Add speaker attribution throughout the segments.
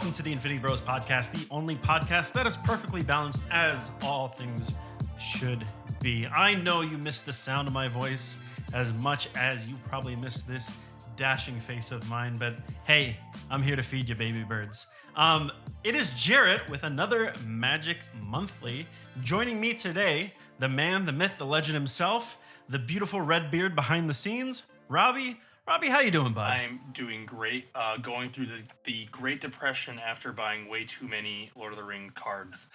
Speaker 1: welcome to the Infinity Bros podcast, the only podcast that is perfectly balanced as all things should be. I know you missed the sound of my voice as much as you probably missed this dashing face of mine, but hey, I'm here to feed you baby birds. It is Jarrett with another Magic Monthly. Joining me today, the man, the myth, the legend himself, the beautiful red beard behind the scenes, Robbie. Robbie, how you doing, bud?
Speaker 2: I'm doing great. Going through the Great Depression after buying way too many Lord of the Ring cards.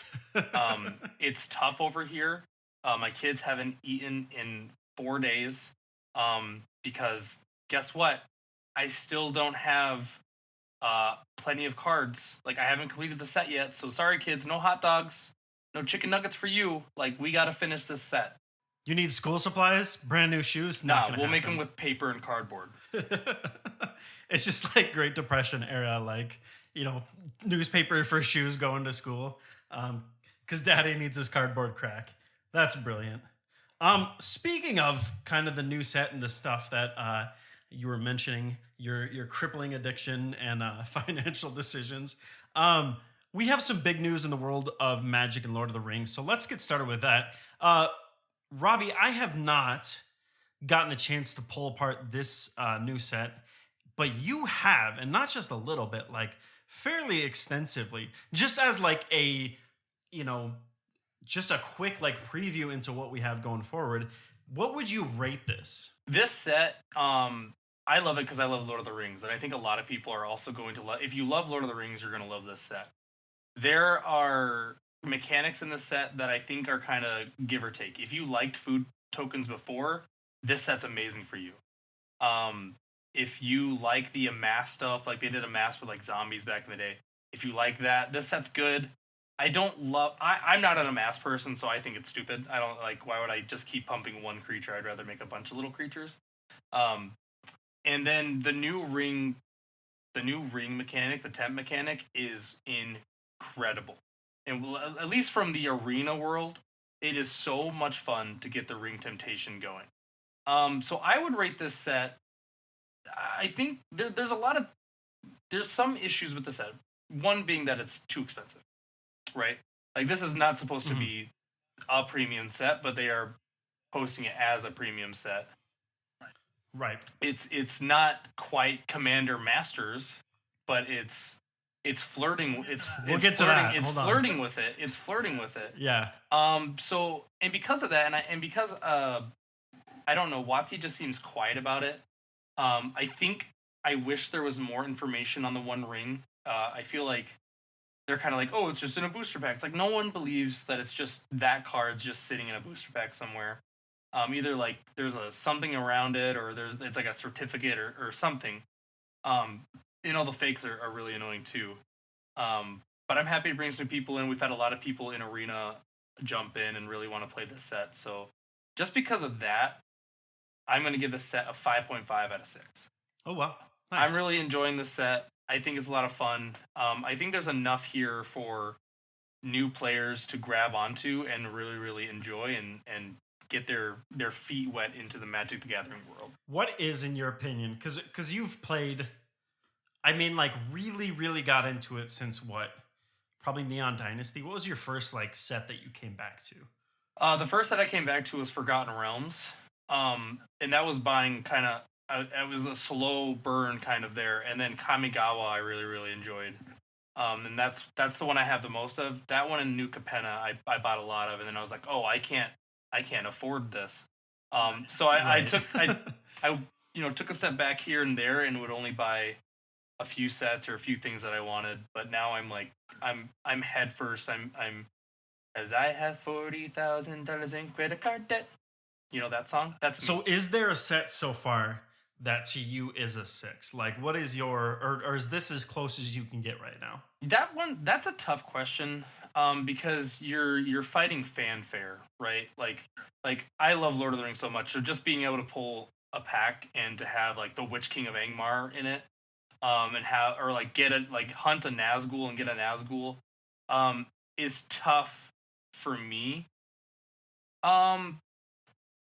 Speaker 2: It's tough over here. My kids haven't eaten in 4 days because guess what? I still don't have plenty of cards. Like, I haven't completed the set yet. So sorry, kids. No hot dogs. No chicken nuggets for you. Like, we got to finish this set.
Speaker 1: You need school supplies, brand new shoes.
Speaker 2: Nah, we'll make them with paper and cardboard.
Speaker 1: It's just like Great Depression era, like, you know, newspaper for shoes going to school. Because daddy needs his cardboard crack. That's brilliant. Speaking of kind of the new set and the stuff that you were mentioning, your crippling addiction and financial decisions. We have some big news in the world of Magic and Lord of the Rings, so let's get started with that. Robbie, I have not gotten a chance to pull apart this new set, but you have, and not just a little bit, like fairly extensively, just as like a, you know, just a quick like preview into what we have going forward. What would you rate this?
Speaker 2: This set, I love it because I love Lord of the Rings, and I think a lot of people are also going to love. If you love Lord of the Rings, you're going to love this set. There are mechanics in the set that I think are kind of give or take. If you liked food tokens before, this set's amazing for you. If you like the amass stuff, like they did amass with like zombies back in the day, if you like that, this set's good. I'm not an amass person, so I think it's stupid. I don't like, why would I just keep pumping one creature? I'd rather make a bunch of little creatures. And then the new ring mechanic, the temp mechanic, is incredible. And at least from the arena world, it is so much fun to get the ring temptation going. So I would rate this set. I think there's some issues with the set. One being that it's too expensive, right? Like, this is not supposed to be a premium set, but they are posting it as a premium set.
Speaker 1: Right.
Speaker 2: It's not quite Commander Masters, but it's flirting.
Speaker 1: We'll get to that.
Speaker 2: It's flirting with it. It's flirting with it.
Speaker 1: Yeah.
Speaker 2: So, and because of that, and because I don't know, WotC just seems quiet about it. I wish there was more information on the One Ring. I feel like they're kind of like, oh, it's just in a booster pack. It's like, no one believes that it's just that card's just sitting in a booster pack somewhere. Either like there's something around it, or it's like a certificate or something. The fakes are really annoying too. But I'm happy to bring some people in. We've had a lot of people in Arena jump in and really want to play this set. So just because of that, I'm going to give this set a 5.5 out of 6.
Speaker 1: Oh, wow. Nice.
Speaker 2: I'm really enjoying this set. I think it's a lot of fun. I think there's enough here for new players to grab onto and really, really enjoy and get their feet wet into the Magic the Gathering world.
Speaker 1: What is, in your opinion, because you've played, I mean, like, really, really got into it since what? Probably Neon Dynasty. What was your first, like, set that you came back to?
Speaker 2: The first set I came back to was Forgotten Realms. And that was buying kind of, it was a slow burn kind of there. And then Kamigawa I really, really enjoyed. And that's the one I have the most of. That one and New Capenna I bought a lot of, and then I was like, oh, I can't afford this. So I took a step back here and there and would only buy a few sets or a few things that I wanted. But now I'm like, I'm head first. I'm as I have $40,000 in credit card debt. You know that song? That's
Speaker 1: so. Is there a set so far that to you is a 6? Like, what is your, or is this as close as you can get right now?
Speaker 2: That's a tough question. Because you're fighting fanfare, right? Like I love Lord of the Rings so much, so just being able to pull a pack and to have like the Witch King of Angmar in it, and have, or like hunt a Nazgul and get a Nazgul, is tough for me.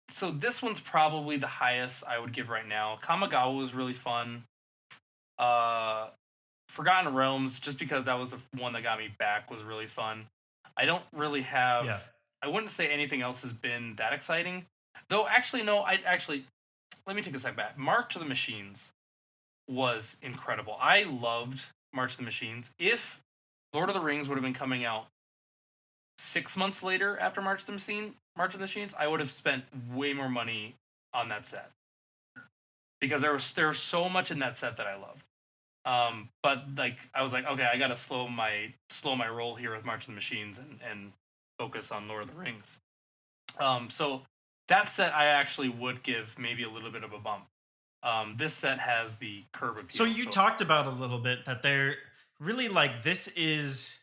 Speaker 2: So this one's probably the highest I would give right now. Kamigawa was really fun. Forgotten Realms, just because that was the one that got me back, was really fun. I don't really have.
Speaker 1: Yeah.
Speaker 2: I wouldn't say anything else has been that exciting. Though, actually, no. I actually let me take a step back. March of the Machines was incredible. I loved March of the Machines. If Lord of the Rings would have been coming out 6 months later after March of the Machines, I would have spent way more money on that set because there was so much in that set that I loved. But like I was like, okay, I gotta slow my roll here with March of the Machines and focus on Lord of the Rings. So that set I actually would give maybe a little bit of a bump. This set has the curb appeal.
Speaker 1: So you talked about a little bit that they're really like this is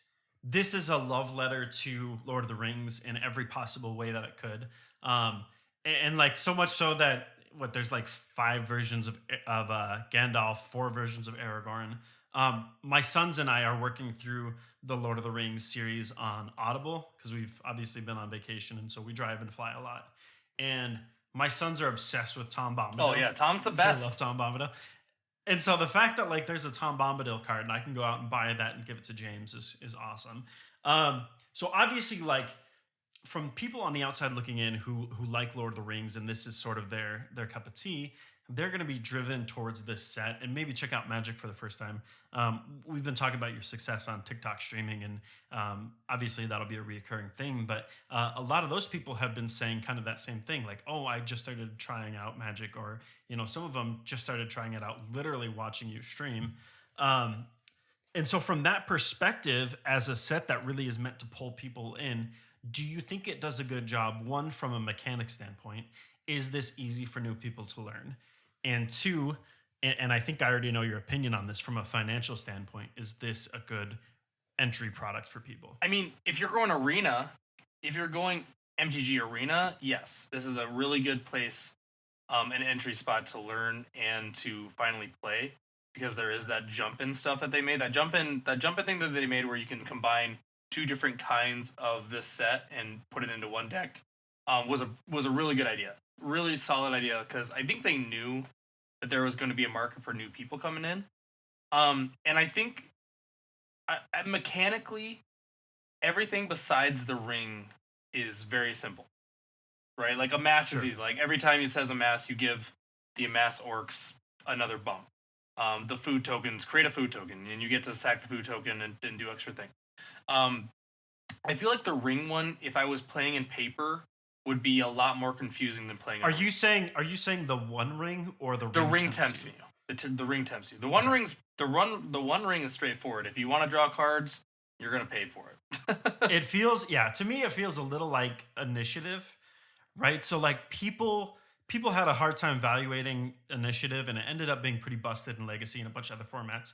Speaker 1: a love letter to Lord of the Rings in every possible way that it could. And like so much so that what there's like five versions of Gandalf, four versions of Aragorn. My sons and I are working through the Lord of the Rings series on Audible because we've obviously been on vacation and so we drive and fly a lot. And my sons are obsessed with Tom Bombadil.
Speaker 2: Oh yeah, Tom's the
Speaker 1: They
Speaker 2: best.
Speaker 1: love Tom Bombadil. And so the fact that like there's a Tom Bombadil card and I can go out and buy that and give it to James is awesome. So obviously like from people on the outside looking in who like Lord of the Rings and this is sort of their cup of tea, they're going to be driven towards this set and maybe check out Magic for the first time. We've been talking about your success on TikTok streaming, and obviously that'll be a reoccurring thing. But a lot of those people have been saying kind of that same thing, like, "Oh, I just started trying out Magic," or some of them just started trying it out, literally watching you stream. Um, and so, from that perspective, as a set that really is meant to pull people in, do you think it does a good job? One, from a mechanic standpoint, is this easy for new people to learn? And two, and I think I already know your opinion on this from a financial standpoint, is this a good entry product for people?
Speaker 2: I mean, if you're going MTG Arena, yes, this is a really good place, an entry spot to learn and to finally play because there is that jump in stuff that they made. That jump in thing that they made where you can combine two different kinds of this set and put it into one deck was a really good idea, really solid idea because I think they knew that there was going to be a market for new people coming in, and I think mechanically everything besides the ring is very simple, right? Like amass is
Speaker 1: Sure.
Speaker 2: easy. Like every time it says amass, you give the amass orcs another bump. The food tokens create a food token, and you get to sack the food token and do extra thing. Um, I feel like the ring one, if I was playing in paper, would be a lot more confusing than playing.
Speaker 1: Are you saying the one ring or the
Speaker 2: ring tempts
Speaker 1: you?
Speaker 2: me? The ring tempts you. The one ring is straightforward. If you want to draw cards, you're gonna pay for it.
Speaker 1: It feels, yeah, to me it feels a little like initiative, right? So like people had a hard time evaluating initiative and it ended up being pretty busted in legacy and a bunch of other formats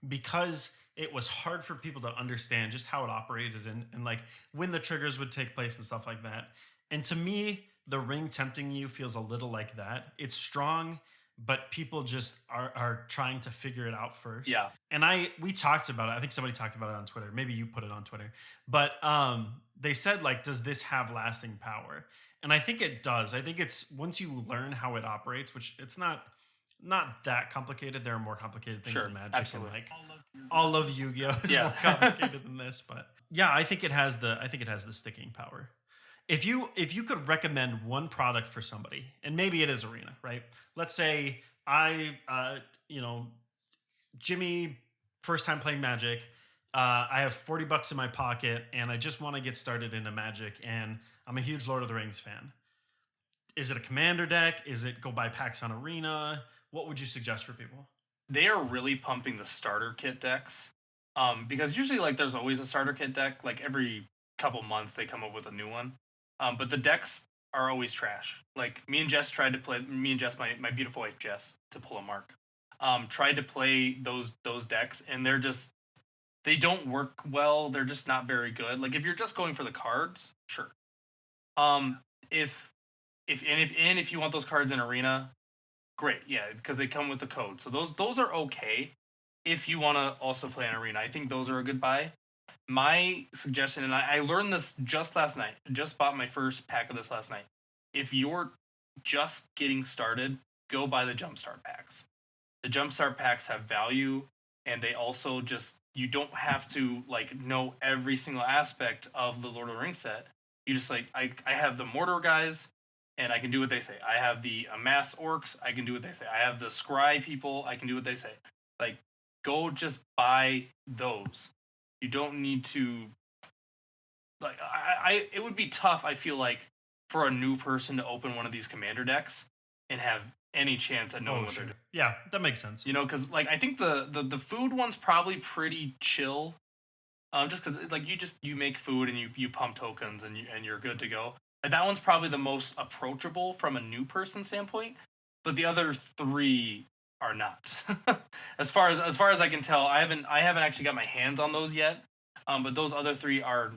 Speaker 1: because it was hard for people to understand just how it operated and like when the triggers would take place and stuff like that. And to me, the ring tempting you feels a little like that. It's strong, but people just are trying to figure it out first.
Speaker 2: Yeah.
Speaker 1: And we talked about it. I think somebody talked about it on Twitter. Maybe you put it on Twitter. But they said like, does this have lasting power? And I think it does. I think it's once you learn how it operates, which it's not that complicated. There are more complicated things
Speaker 2: Sure,
Speaker 1: in Magic,
Speaker 2: absolutely.
Speaker 1: and like all of Yu-Gi-Oh is
Speaker 2: Yeah.
Speaker 1: more complicated than this. But yeah, I think it has the sticking power. If you could recommend one product for somebody, and maybe it is Arena, right? Let's say Jimmy, first time playing Magic. I have $40 in my pocket, and I just want to get started into Magic, and I'm a huge Lord of the Rings fan. Is it a commander deck? Is it go buy packs on Arena? What would you suggest for people?
Speaker 2: They are really pumping the starter kit decks. Because usually like there's always a starter kit deck. Like every couple months they come up with a new one. But the decks are always trash. Like me and Jess, my beautiful wife Jess, to pull a mark, tried to play those decks, and they don't work well. They're just not very good. Like if you're just going for the cards, sure. If you want those cards in Arena, great, yeah, because they come with the code. So those are okay. If you want to also play an Arena, I think those are a good buy. My suggestion, and I learned this just last night. Just bought my first pack of this last night. If you're just getting started, go buy the Jumpstart packs. The Jumpstart packs have value, and they also just you don't have to like know every single aspect of the Lord of the Rings set. You just like I have the Mordor guys, and I can do what they say. I have the Amass orcs, I can do what they say. I have the Scry people, I can do what they say. Like, go just buy those. You don't need to like it would be tough, I feel like, for a new person to open one of these commander decks and have any chance at knowing what they're doing.
Speaker 1: Yeah, that makes sense.
Speaker 2: You know, because like I think the food one's probably pretty chill. Just because like you make food and you pump tokens and you're good to go. Like, that one's probably the most approachable from a new person standpoint, but the other three are not. as far as I can tell, I haven't actually got my hands on those yet. But those other three are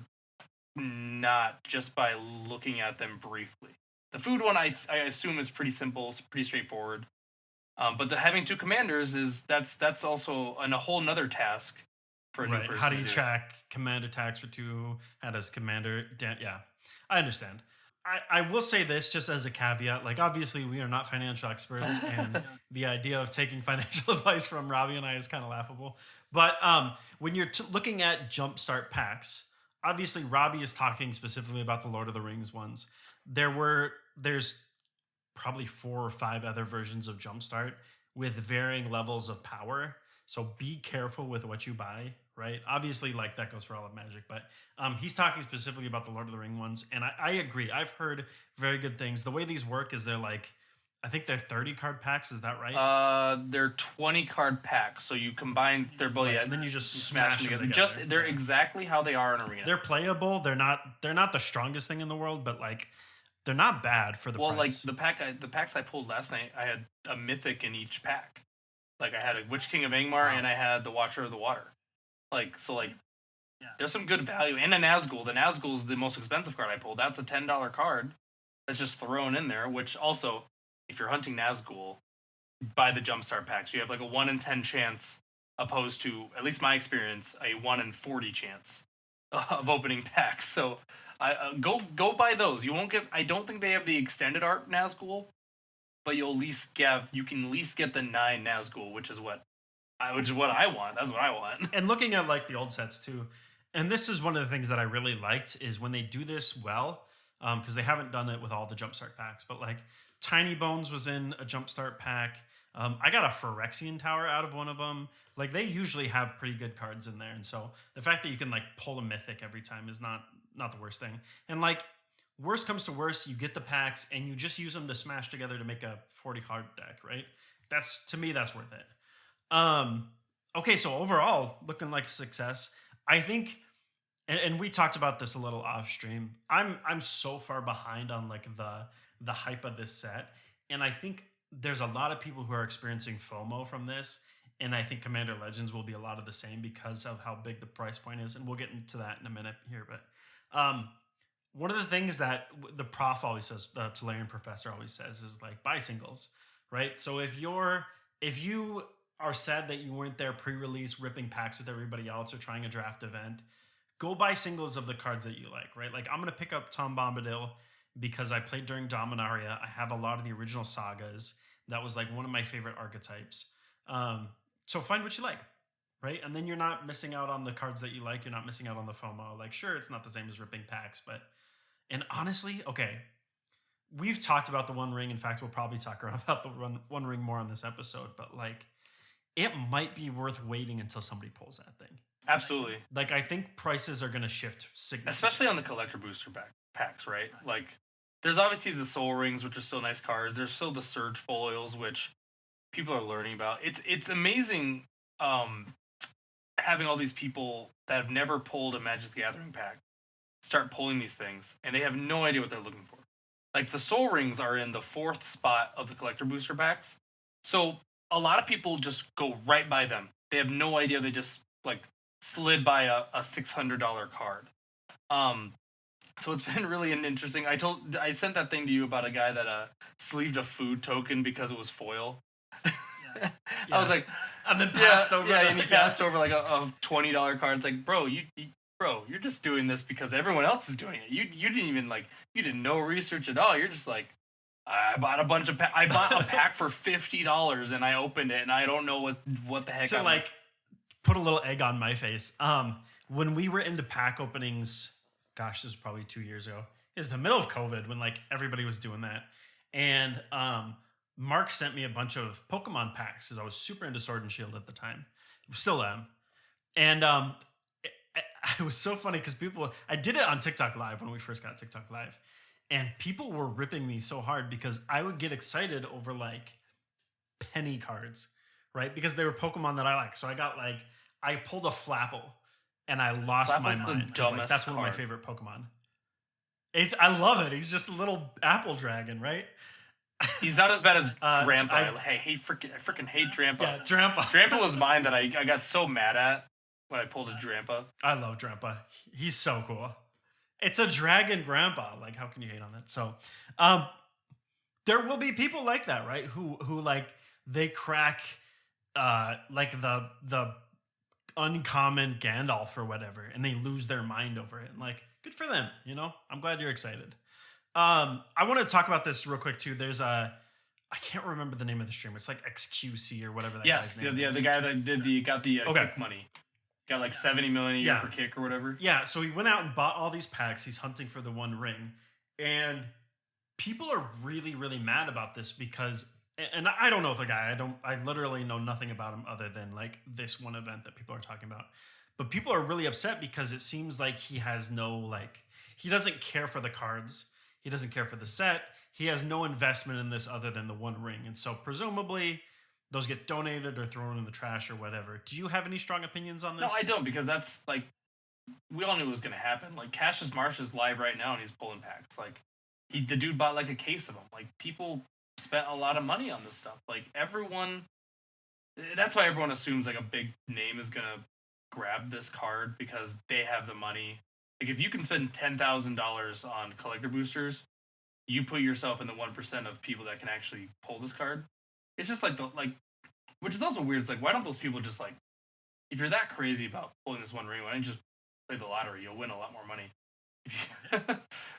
Speaker 2: not, just by looking at them briefly. The food one I assume is pretty simple, it's pretty straightforward. But the having two commanders that's also a whole nother task for a new person.
Speaker 1: How do you track command attacks for two? How does commander? Yeah, I understand. I will say this just as a caveat. Like, obviously, we are not financial experts, and the idea of taking financial advice from Robbie and I is kind of laughable. But when you're looking at jumpstart packs, obviously Robbie is talking specifically about the Lord of the Rings ones. There's probably 4 or 5 other versions of Jumpstart with varying levels of power. So be careful with what you buy, right? Obviously, like, that goes for all of Magic, but he's talking specifically about the Lord of the Ring ones. And I agree. I've heard very good things. The way these work is I think they're 30 card packs. Is that right?
Speaker 2: They're 20 card packs. So you combine their both,
Speaker 1: right, and then you just smash them together.
Speaker 2: Just they're exactly how they are in Arena.
Speaker 1: They're playable. They're not the strongest thing in the world, but like, they're not bad for the price.
Speaker 2: Like the packs I pulled last night, I had a mythic in each pack. Like, I had a Witch King of Angmar, and I had the Watcher of the Water. Like, so like, yeah, there's some good value. And a Nazgul. The Nazgul is the most expensive card I pulled. That's a $10 card that's just thrown in there. Which also, if you're hunting Nazgul, buy the Jumpstart packs. You have like a 1 in 10 chance, opposed to, at least my experience, a 1 in 40 chance of opening packs. So go buy those. You won't get. I don't think they have the extended art Nazgul, but you can at least get the 9 Nazgul, which is what I want. That's what I want.
Speaker 1: And looking at like the old sets too, and this is one of the things that I really liked is when they do this well, because they haven't done it with all the Jumpstart packs, but like Tiny Bones was in a Jumpstart pack. I got a Phyrexian Tower out of one of them. Like, they usually have pretty good cards in there, and so the fact that you can like pull a mythic every time is not the worst thing. And like, worst comes to worst, you get the packs and you just use them to smash together to make a 40 card deck, right? To me, that's worth it. Okay, so overall, looking like a success. I think, and we talked about this a little off stream. I'm so far behind on like the hype of this set, and I think there's a lot of people who are experiencing FOMO from this, and I think Commander Legends will be a lot of the same because of how big the price point is, and we'll get into that in a minute here. But one of the things that the prof always says, the Tolarian professor always says, is like, buy singles, right? So if you are sad that you weren't there pre-release ripping packs with everybody else or trying a draft event, go buy singles of the cards that you like, right? Like, I'm going to pick up Tom Bombadil because I played during Dominaria. I have a lot of the original sagas. That was like one of my favorite archetypes. So find what you like, right? And then you're not missing out on the cards that you like. You're not missing out on the FOMO. Like, sure, it's not the same as ripping packs, but... And honestly, okay, we've talked about the One Ring. In fact, we'll probably talk about the One Ring more on this episode, but like, it might be worth waiting until somebody pulls that thing.
Speaker 2: Absolutely.
Speaker 1: Like, I think prices are going to shift significantly.
Speaker 2: Especially on the collector booster packs, right? Like, there's obviously the Soul Rings, which are still nice cards. There's still the Surge Foils, which people are learning about. It's amazing having all these people that have never pulled a Magic the Gathering pack start pulling these things, and they have no idea what they're looking for. Like, the Soul Rings are in the 4th spot of the collector booster packs, so a lot of people just go right by them. They have no idea. They just like slid by a $600 card. So it's been really interesting. I sent that thing to you about a guy that sleeved a food token because it was foil. Yeah. I was like,
Speaker 1: and then passed over.
Speaker 2: Yeah, and he passed over like a $20 card. It's like, bro, you're just doing this because everyone else is doing it. You didn't even you did no research at all. You're just like, I bought a bunch of I bought a pack for $50 and I opened it and I don't know what the heck.
Speaker 1: To put a little egg on my face. When we were into pack openings, gosh, this was probably 2 years ago. It was the middle of COVID when like everybody was doing that, and Mark sent me a bunch of Pokemon packs because I was super into Sword and Shield at the time. Still am, and it, it was so funny because people. I did it on TikTok Live when we first got TikTok Live, and people were ripping me so hard because I would get excited over like penny cards, right? Because they were Pokemon that I like. So I got like I pulled a Flapple and I lost my
Speaker 2: Flapple's the
Speaker 1: mind. I was like,
Speaker 2: dumbest
Speaker 1: that's one of my
Speaker 2: card.
Speaker 1: favorite Pokemon. It's I love it. He's just a little apple dragon, right?
Speaker 2: He's not as bad as Drampa.
Speaker 1: I
Speaker 2: I freaking hate Drampa.
Speaker 1: yeah, Drampa.
Speaker 2: Drampa was mine that I got so mad at when I pulled a Drampa.
Speaker 1: I love Drampa. He's so cool. It's a dragon grandpa. Like, how can you hate on that? So, um, there will be people like that, right? Who like they crack like the uncommon Gandalf or whatever, and they lose their mind over it. And like, good for them. You know, I'm glad you're excited. I want to talk about this real quick too. There's a I can't remember the name of the streamer. It's like XQC or whatever that
Speaker 2: Yes,
Speaker 1: guy's name
Speaker 2: yeah,
Speaker 1: is.
Speaker 2: the guy that got the
Speaker 1: Okay.
Speaker 2: kick money, got like 70 million a year
Speaker 1: Yeah.
Speaker 2: for kick or whatever.
Speaker 1: Yeah, so he went out and bought all these packs. He's hunting for the One Ring, and people are really, really mad about this because, and I don't know the guy. I literally know nothing about him other than like this one event that people are talking about. But people are really upset because it seems like he has no like he doesn't care for the cards. He doesn't care for the set. He has no investment in this other than the One Ring, and so presumably those get donated or thrown in the trash or whatever. Do you have any strong opinions on this?
Speaker 2: No, I don't, because that's like we all knew it was gonna happen. Like Cassius Marsh is live right now and he's pulling packs. Like the dude bought like a case of them. Like people spent a lot of money on this stuff. Like everyone, that's why everyone assumes like a big name is gonna grab this card because they have the money. Like if you can spend $10,000 on collector boosters, you put yourself in the 1% of people that can actually pull this card. It's just like which is also weird. It's like, why don't those people just like, if you're that crazy about pulling this One Ring, why don't you just play the lottery? You'll win a lot more money.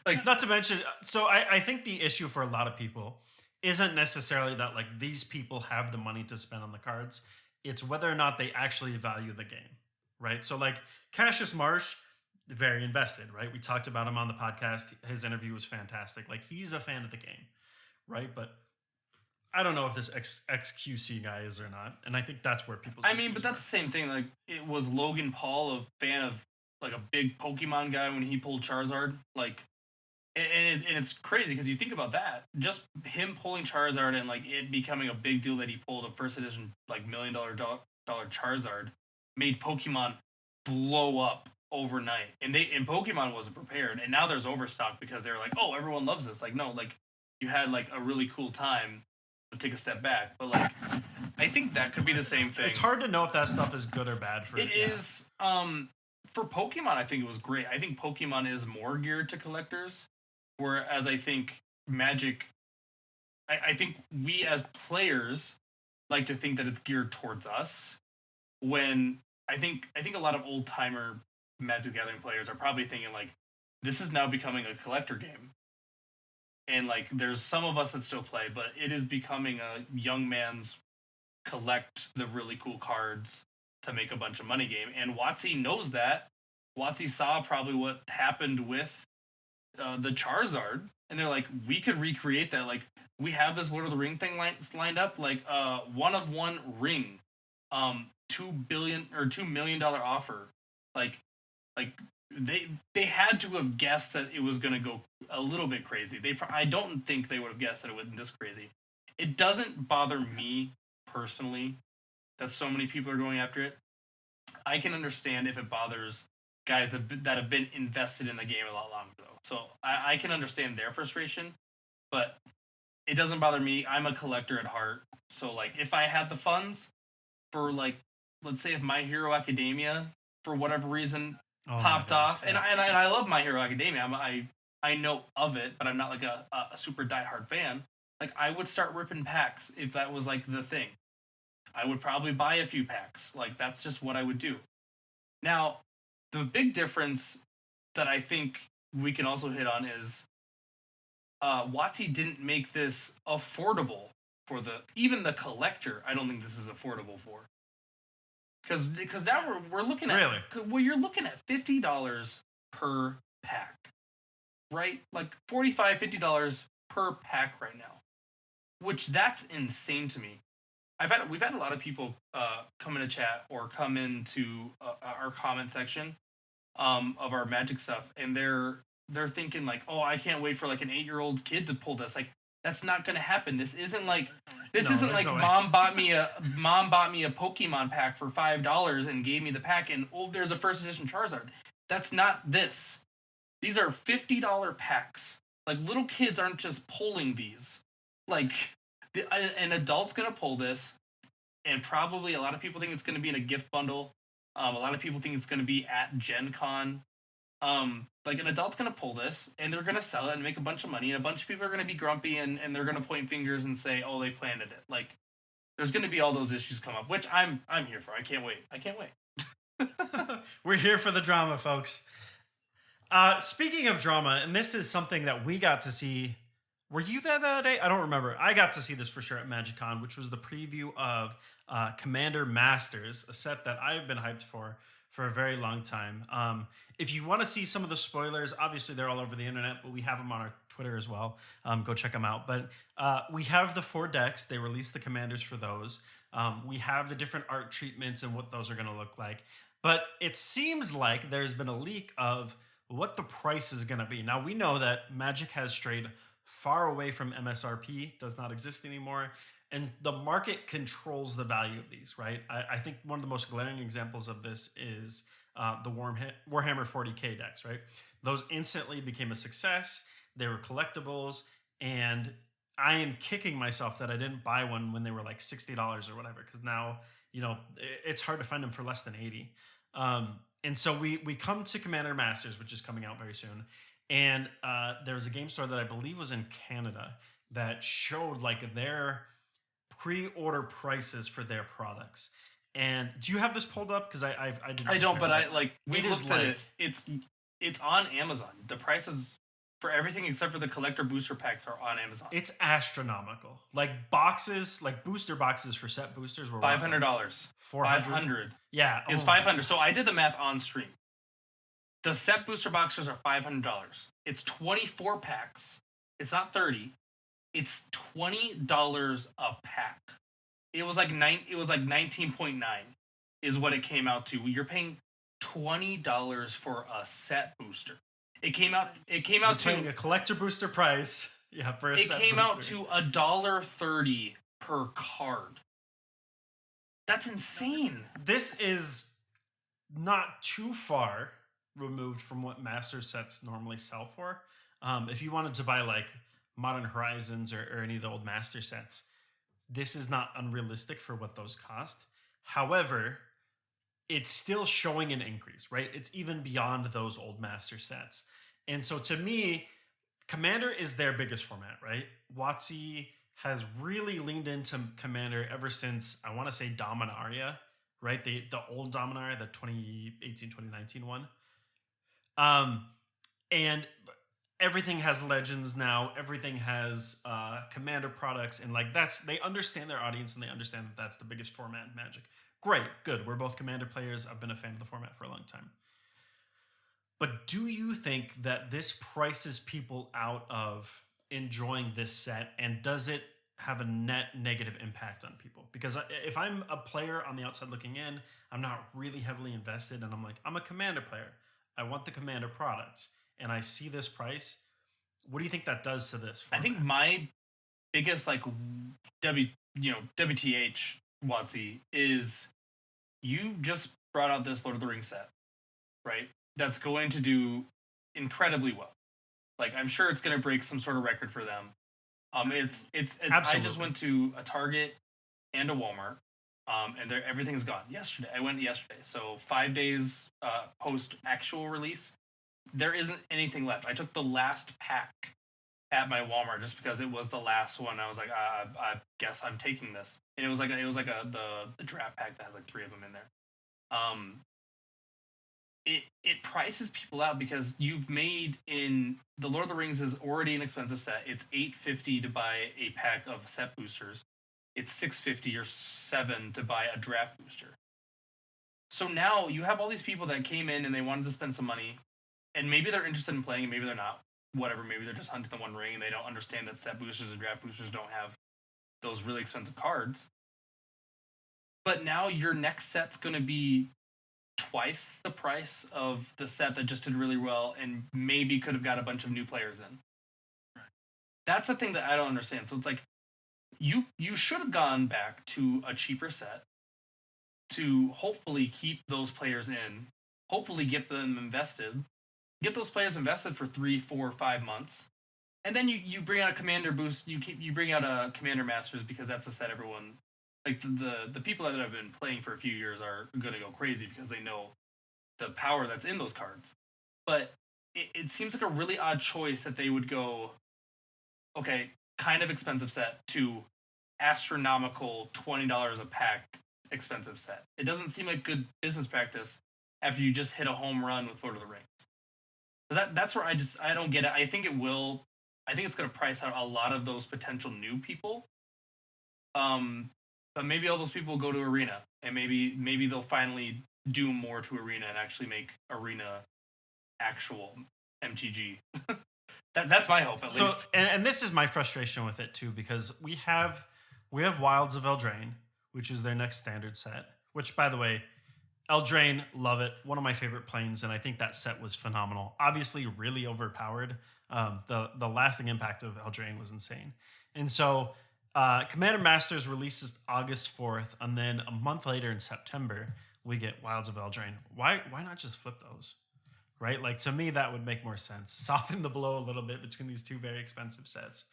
Speaker 2: Like,
Speaker 1: Not to mention, so I think the issue for a lot of people isn't necessarily that like these people have the money to spend on the cards. It's whether or not they actually value the game, right? So like Cassius Marsh, very invested, right? We talked about him on the podcast. His interview was fantastic. Like he's a fan of the game, right? But I don't know if this XQC guy is or not, and I think that's where people.
Speaker 2: I mean, but that's the same thing. Like, it was Logan Paul a fan of like a big Pokemon guy when he pulled Charizard? Like, and it's crazy because you think about that. Just him pulling Charizard and like it becoming a big deal that he pulled a first edition like $1 million Charizard made Pokemon blow up overnight. And Pokemon wasn't prepared, and now there's overstock because they're like, oh, everyone loves this. Like, no, like you had like a really cool time. Take a step back, but like I think that could be the same thing.
Speaker 1: It's hard to know if that stuff is good or bad for
Speaker 2: It is for Pokemon. I think it was great. I think Pokemon is more geared to collectors, whereas I think Magic, I think we as players like to think that it's geared towards us, when I think a lot of old timer Magic the Gathering players are probably thinking like, this is now becoming a collector game. And like there's some of us that still play, but it is becoming a young man's collect the really cool cards to make a bunch of money game. And WotC knows that. WotC saw probably what happened with the Charizard, and they're like, we could recreate that. Like, we have this Lord of the Ring thing lined up, like one of one ring, $2 million offer. Like they had to have guessed that it was going to go a little bit crazy. I don't think they would have guessed that it wasn't this crazy. It doesn't bother me personally that so many people are going after it. I can understand if it bothers guys that have been invested in the game a lot longer though. So I can understand their frustration, but it doesn't bother me. I'm a collector at heart. So like if I had the funds for like, let's say if My Hero Academia for whatever reason popped off, and I love My Hero Academia. I know of it, but I'm not like a super diehard fan. Like I would start ripping packs if that was like the thing. I would probably buy a few packs. Like that's just what I would do. Now, the big difference that I think we can also hit on is WotC didn't make this affordable for even the collector. I don't think this is affordable for. because now we're looking at
Speaker 1: Really?
Speaker 2: well, you're looking at $50 per pack, right? Like $45, $50 per pack right now, which that's insane to me. We've had a lot of people come into chat or come into our comment section of our Magic stuff, and they're thinking like, oh, I can't wait for like an 8-year-old kid to pull this. Like that's not gonna happen. This
Speaker 1: No,
Speaker 2: isn't
Speaker 1: there's
Speaker 2: like
Speaker 1: no way.
Speaker 2: mom bought me a Pokemon pack for $5 and gave me the pack, and oh, there's a first edition Charizard. That's not this. These are $50 packs. Like little kids aren't just pulling these. Like an adult's gonna pull this, and probably a lot of people think it's gonna be in a gift bundle. A lot of people think it's gonna be at Gen Con. Like an adult's gonna pull this and they're gonna sell it and make a bunch of money, and a bunch of people are gonna be grumpy and they're gonna point fingers and say, "Oh, they planted it." Like there's gonna be all those issues come up, which I'm here for. I can't wait. I can't wait.
Speaker 1: We're here for the drama, folks. Speaking of drama, and this is something that we got to see. Were you there the other day? I don't remember. I got to see this for sure at MagicCon, which was the preview of Commander Masters, a set that I've been hyped for a very long time. If you want to see some of the spoilers, obviously they're all over the internet, but we have them on our Twitter as well. Go check them out. But we have the 4 decks. They released the commanders for those. We have the different art treatments and what those are going to look like. But it seems like there's been a leak of what the price is going to be. Now, we know that Magic has strayed far away from MSRP, does not exist anymore. And the market controls the value of these, right? I think one of the most glaring examples of this is the Warhammer 40K decks, right? Those instantly became a success. They were collectibles. And I am kicking myself that I didn't buy one when they were like $60 or whatever, because now, it's hard to find them for less than 80. And so we come to Commander Masters, which is coming out very soon. And there was a game store that I believe was in Canada that showed like their pre-order prices for their products. And do you have this pulled up? Because
Speaker 2: I don't, but I like we
Speaker 1: It is
Speaker 2: looked at
Speaker 1: like-
Speaker 2: it. It's on Amazon. The prices for everything except for the collector booster packs are on Amazon.
Speaker 1: It's astronomical. Like boxes, like booster boxes for set boosters were
Speaker 2: $500.
Speaker 1: 400. Yeah,
Speaker 2: It's 500. So I did the math on stream. The set booster boxers are $500. It's 24 packs. It's not 30. It's $20 a pack. It was like 19.9 is what it came out to. You're paying $20 for a set booster. It came out
Speaker 1: You're
Speaker 2: to
Speaker 1: paying a collector booster price. Yeah, for a
Speaker 2: it
Speaker 1: set
Speaker 2: came out
Speaker 1: booster.
Speaker 2: to $1.30 per card. That's insane.
Speaker 1: This is not too far removed from what master sets normally sell for. If you wanted to buy like Modern Horizons or any of the old master sets, this is not unrealistic for what those cost. However, it's still showing an increase, right? It's even beyond those old master sets. And so to me, Commander is their biggest format, right? WotC has really leaned into Commander ever since, I want to say, Dominaria, right? The old Dominaria, the 2018, 2019 one. And everything has Legends now. Everything has Commander products. And like they understand their audience and they understand that that's the biggest format in Magic. Great, good. We're both Commander players. I've been a fan of the format for a long time. But do you think that this prices people out of enjoying this set, and does it have a net negative impact on people? Because if I'm a player on the outside looking in, I'm not really heavily invested, and I'm like, I'm a Commander player. I want the Commander products, and I see this price. What do you think that does to this format?
Speaker 2: I think my biggest like WTH WotC is you just brought out this Lord of the Rings set, right? That's going to do incredibly well. Like I'm sure it's going to break some sort of record for them. It's I just went to a Target and a Walmart, and everything's gone. Yesterday, I went yesterday, so 5 days post actual release, there isn't anything left. I took the last pack at my Walmart just because it was the last one. I was like, I guess I'm taking this, and it was like the draft pack that has like 3 of them in there. It prices people out because you've made in the Lord of the Rings is already an expensive set. It's $850 to buy a pack of set boosters. It's $650 or $7 to buy a draft booster. So now you have all these people that came in and they wanted to spend some money, and maybe they're interested in playing, and maybe they're not. Whatever, maybe they're just hunting the one ring and they don't understand that set boosters and draft boosters don't have those really expensive cards. But now your next set's going to be twice the price of the set that just did really well and maybe could have got a bunch of new players in. That's the thing that I don't understand. So it's like you should have gone back to a cheaper set to hopefully keep those players in, hopefully get them invested, get those players invested for 3, 4, 5 months, and then you bring out a commander boost. You bring out a commander masters because that's the set everyone like the people that have been playing for a few years are gonna go crazy because they know the power that's in those cards. But it seems like a really odd choice that they would go, okay, kind of expensive set to astronomical $20 a pack expensive set. It doesn't seem like good business practice after you just hit a home run with Lord of the Rings. So that's where I don't get it. I think it's going to price out a lot of those potential new people. But maybe all those people will go to Arena, and maybe they'll finally do more to Arena and actually make Arena actual MTG. That's my hope, at least.
Speaker 1: And this is my frustration with it too, because we have Wilds of Eldraine, which is their next standard set. Which, by the way, Eldraine, love it. One of my favorite planes, and I think that set was phenomenal. Obviously, really overpowered. The lasting impact of Eldraine was insane. And so, Commander Masters releases August 4th, and then a month later in September, we get Wilds of Eldraine. Why not just flip those? Right? Like, to me, that would make more sense. Soften the blow a little bit between these two very expensive sets.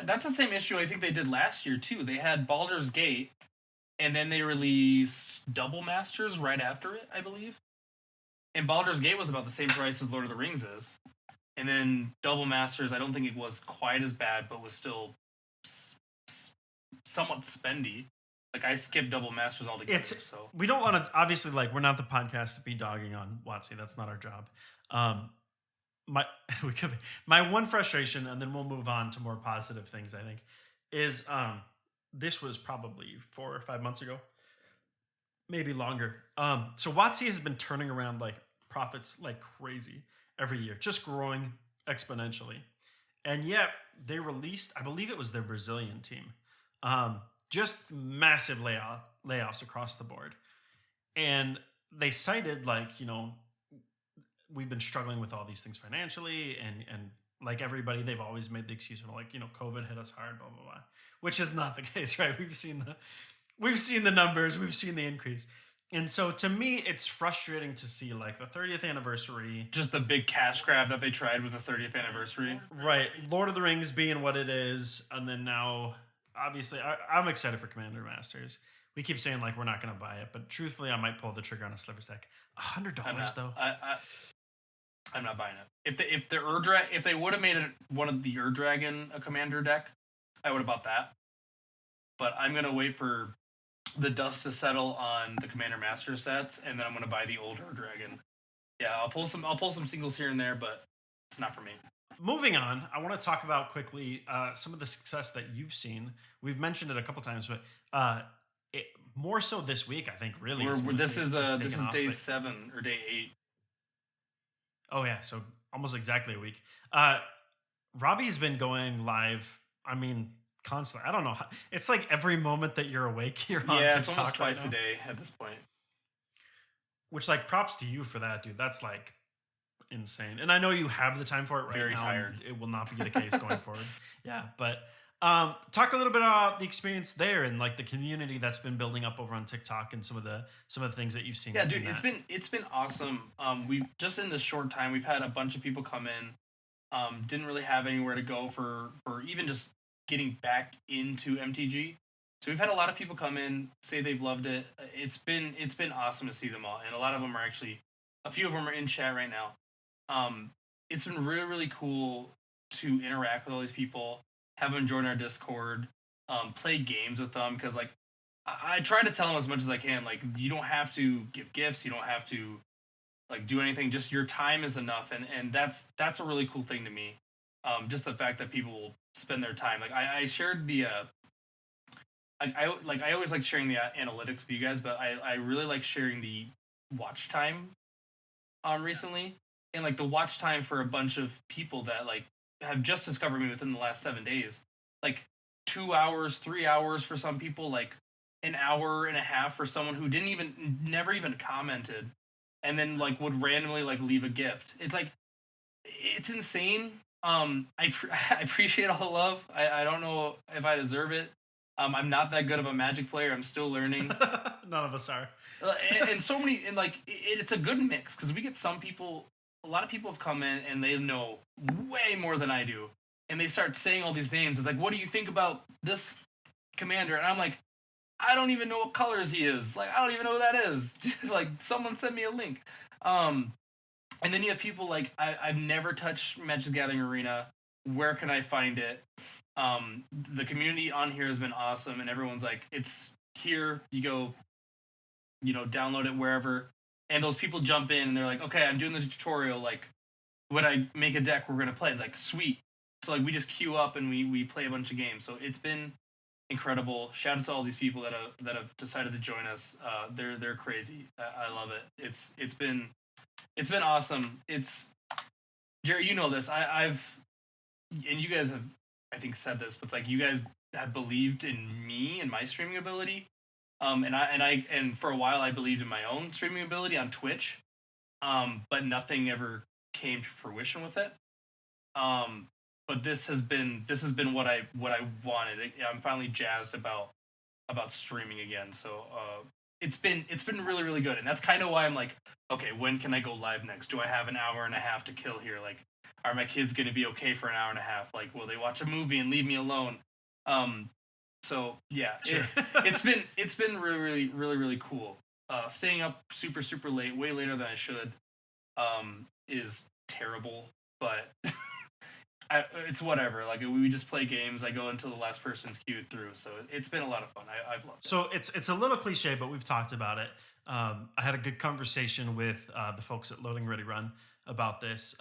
Speaker 2: That's the same issue I think they did last year, too. They had Baldur's Gate, and then they released Double Masters right after it, I believe. And Baldur's Gate was about the same price as Lord of the Rings is. And then Double Masters, I don't think it was quite as bad, but was still somewhat spendy. Like, I skipped Double Masters altogether. So
Speaker 1: we don't want to, obviously, like, we're not the podcast to be dogging on WotC. That's not our job. My one frustration, and then we'll move on to more positive things, I think, is this was probably 4 or 5 months ago, maybe longer. So WotC has been turning around like profits like crazy every year, just growing exponentially. And yet they released, I believe it was their Brazilian team, just massive layoffs across the board. And they cited like, we've been struggling with all these things financially, and like everybody, they've always made the excuse of like, COVID hit us hard, blah blah blah, which is not the case, right? We've seen the numbers, we've seen the increase, and so to me, it's frustrating to see like the 30th anniversary,
Speaker 2: just the big cash grab that they tried with the 30th anniversary,
Speaker 1: right? Lord of the Rings being what it is, and then now, obviously, I'm excited for Commander Masters. We keep saying like we're not going to buy it, but truthfully, I might pull the trigger on a Slivers deck. $100 though.
Speaker 2: I'm not buying it. If they would have made one of the Dragon a commander deck, I would have bought that. But I'm gonna wait for the dust to settle on the Commander Master sets, and then I'm gonna buy the old Dragon. Yeah, I'll pull some singles here and there, but it's not for me.
Speaker 1: Moving on, I want to talk about quickly some of the success that you've seen. We've mentioned it a couple times, but more so this week, I think. Really,
Speaker 2: this is day 7 or day 8.
Speaker 1: Oh yeah, so almost exactly a week. Robbie's been going live. I mean, constantly. I don't know. It's like every moment that you're awake, you're on TikTok.
Speaker 2: It's almost twice a day at this point.
Speaker 1: Which, like, props to you for that, dude. That's like insane. And I know you have the time for it right
Speaker 2: Very
Speaker 1: now.
Speaker 2: Tired.
Speaker 1: It will not be the case going forward. Yeah, but talk a little bit about the experience there and like the community that's been building up over on TikTok and some of the things that you've seen.
Speaker 2: Yeah, dude, it's been awesome. We've just in this short time, we've had a bunch of people come in. Didn't really have anywhere to go for even just getting back into MTG. So we've had a lot of people come in, say they've loved it. It's been awesome to see them all, and a lot of them are actually, a few of them are in chat right now. It's been really, really cool to interact with all these people, have them join our Discord, play games with them, because like I try to tell them as much as I can, like, you don't have to give gifts, you don't have to like do anything, just your time is enough, and that's a really cool thing to me. Just the fact that people will spend their time. Like I shared the I always like sharing the analytics with you guys, but I really like sharing the watch time recently, and like the watch time for a bunch of people that like have just discovered me within the last 7 days, like 2 hours, 3 hours for some people, like an hour and a half for someone who didn't even never even commented, and then like would randomly like leave a gift. It's like it's insane. I appreciate all the love. I don't know if I deserve it. I'm not that good of a Magic player. I'm still learning.
Speaker 1: None of us are.
Speaker 2: And so many, and like it's a good mix because we get some people. A lot of people have come in and they know way more than I do, and they start saying all these names. It's like, what do you think about this commander? And I'm like, I don't even know what colors he is. Like, I don't even know who that is. Like, someone sent me a link. Um, and then you have people like I've never touched Magic the Gathering Arena. Where can I find it? The community on here has been awesome, and everyone's like, it's here. You go, download it wherever. And those people jump in and they're like, okay, I'm doing the tutorial. Like, when I make a deck, we're gonna play. It's like sweet. So like we just queue up and we play a bunch of games. So it's been incredible. Shout out to all these people that have decided to join us. They're crazy. I love it. It's been awesome. It's Jerry, you know this. I've and you guys have I think said this, but it's like you guys have believed in me and my streaming ability. And for a while I believed in my own streaming ability on Twitch. But nothing ever came to fruition with it. But this has been what I wanted. I'm finally jazzed about streaming again. So it's been really really good, and that's kind of why I'm like, okay, when can I go live next? Do I have an hour and a half to kill here? Like, are my kids gonna be okay for an hour and a half? Like, will they watch a movie and leave me alone? Um, so yeah,
Speaker 1: Sure.
Speaker 2: it's been really really really really cool. Staying up super super late, way later than I should, is terrible, but it's whatever. Like we just play games. I go until the last person's queued through. So it's been a lot of fun. I've loved it.
Speaker 1: So it's a little cliche, but we've talked about it. I had a good conversation with the folks at Loading Ready Run about this.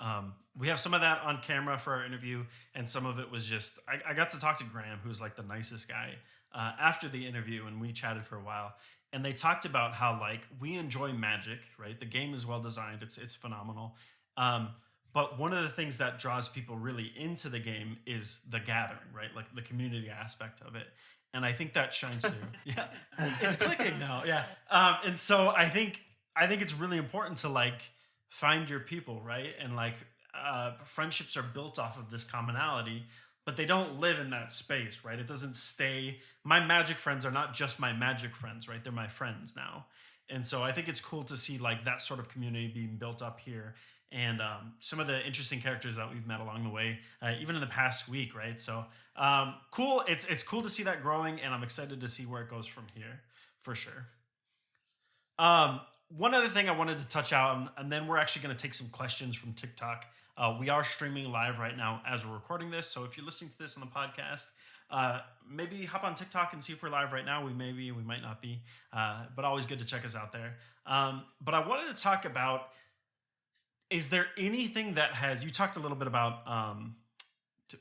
Speaker 1: We have some of that on camera for our interview, and some of it was just I got to talk to Graham, who's like the nicest guy, after the interview, and we chatted for a while. And they talked about how like we enjoy Magic, right? The game is well designed; it's phenomenal. Um, but one of the things that draws people really into the game is the gathering, right? Like the community aspect of it. And I think that shines through. Yeah, it's clicking now. Yeah, and so I think it's really important to like find your people, right? And like friendships are built off of this commonality, but they don't live in that space, right? It doesn't stay. My Magic friends are not just my Magic friends, right? They're my friends now. And so I think it's cool to see like that sort of community being built up here, and some of the interesting characters that we've met along the way, even in the past week, right? So cool. It's cool to see that growing, and I'm excited to see where it goes from here, for sure. One other thing I wanted to touch on, and then we're actually going to take some questions from TikTok. We are streaming live right now as we're recording this, so if you're listening to this on the podcast, maybe hop on TikTok and see if we're live right now. We might not be, but always good to check us out there. But I wanted to talk about, is there anything that has, you talked a little bit about,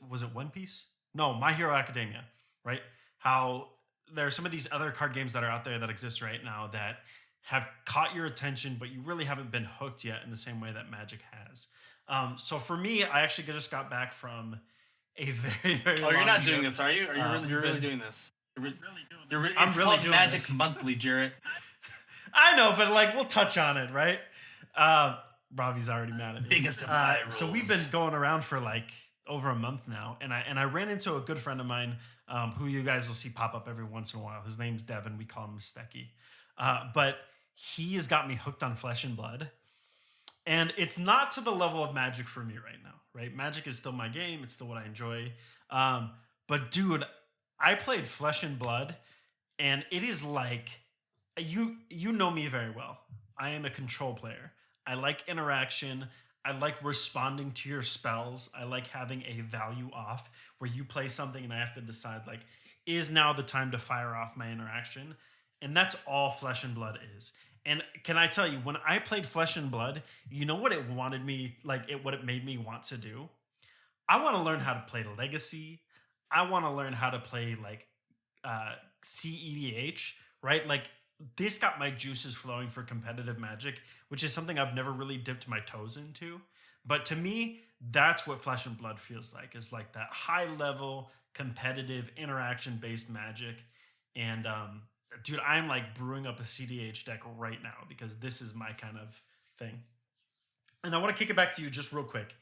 Speaker 1: was it One Piece? No, My Hero Academia, right? How there are some of these other card games that are out there that exist right now that have caught your attention, but you really haven't been hooked yet in the same way that Magic has. So for me, I actually just got back from a very, very
Speaker 2: Oh,
Speaker 1: long
Speaker 2: you're not
Speaker 1: trip.
Speaker 2: doing this, are you? Are you really? You're really doing this?
Speaker 1: I'm
Speaker 2: It's
Speaker 1: really
Speaker 2: called
Speaker 1: doing
Speaker 2: Magic
Speaker 1: this.
Speaker 2: Monthly, Jarrett.
Speaker 1: I know, but like we'll touch on it, right? Robbie's already mad at me.
Speaker 2: Biggest of my
Speaker 1: So we've
Speaker 2: rules.
Speaker 1: been going around for like over a month now, and I ran into a good friend of mine, who you guys will see pop up every once in a while. His name's Devin. We call him Stecky. But he has got me hooked on Flesh and Blood, and it's not to the level of Magic for me right now. Right? Magic is still my game. It's still what I enjoy. But dude, I played Flesh and Blood, and it is like you know me very well. I am a control player. I like interaction. I like responding to your spells. I like having a value off where you play something and I have to decide like, is now the time to fire off my interaction? And that's all Flesh and Blood is. And can I tell you, when I played Flesh and Blood, you know what it wanted me like it what it made me want to do? I want to learn how to play Legacy. I want to learn how to play like CEDH, right? Like this got my juices flowing for competitive Magic, which is something I've never really dipped my toes into. But to me, that's what Flesh and Blood feels like. Is like that high level competitive interaction based Magic. And dude, I'm like brewing up a CDH deck right now because this is my kind of thing. And I want to kick it back to you just real quick.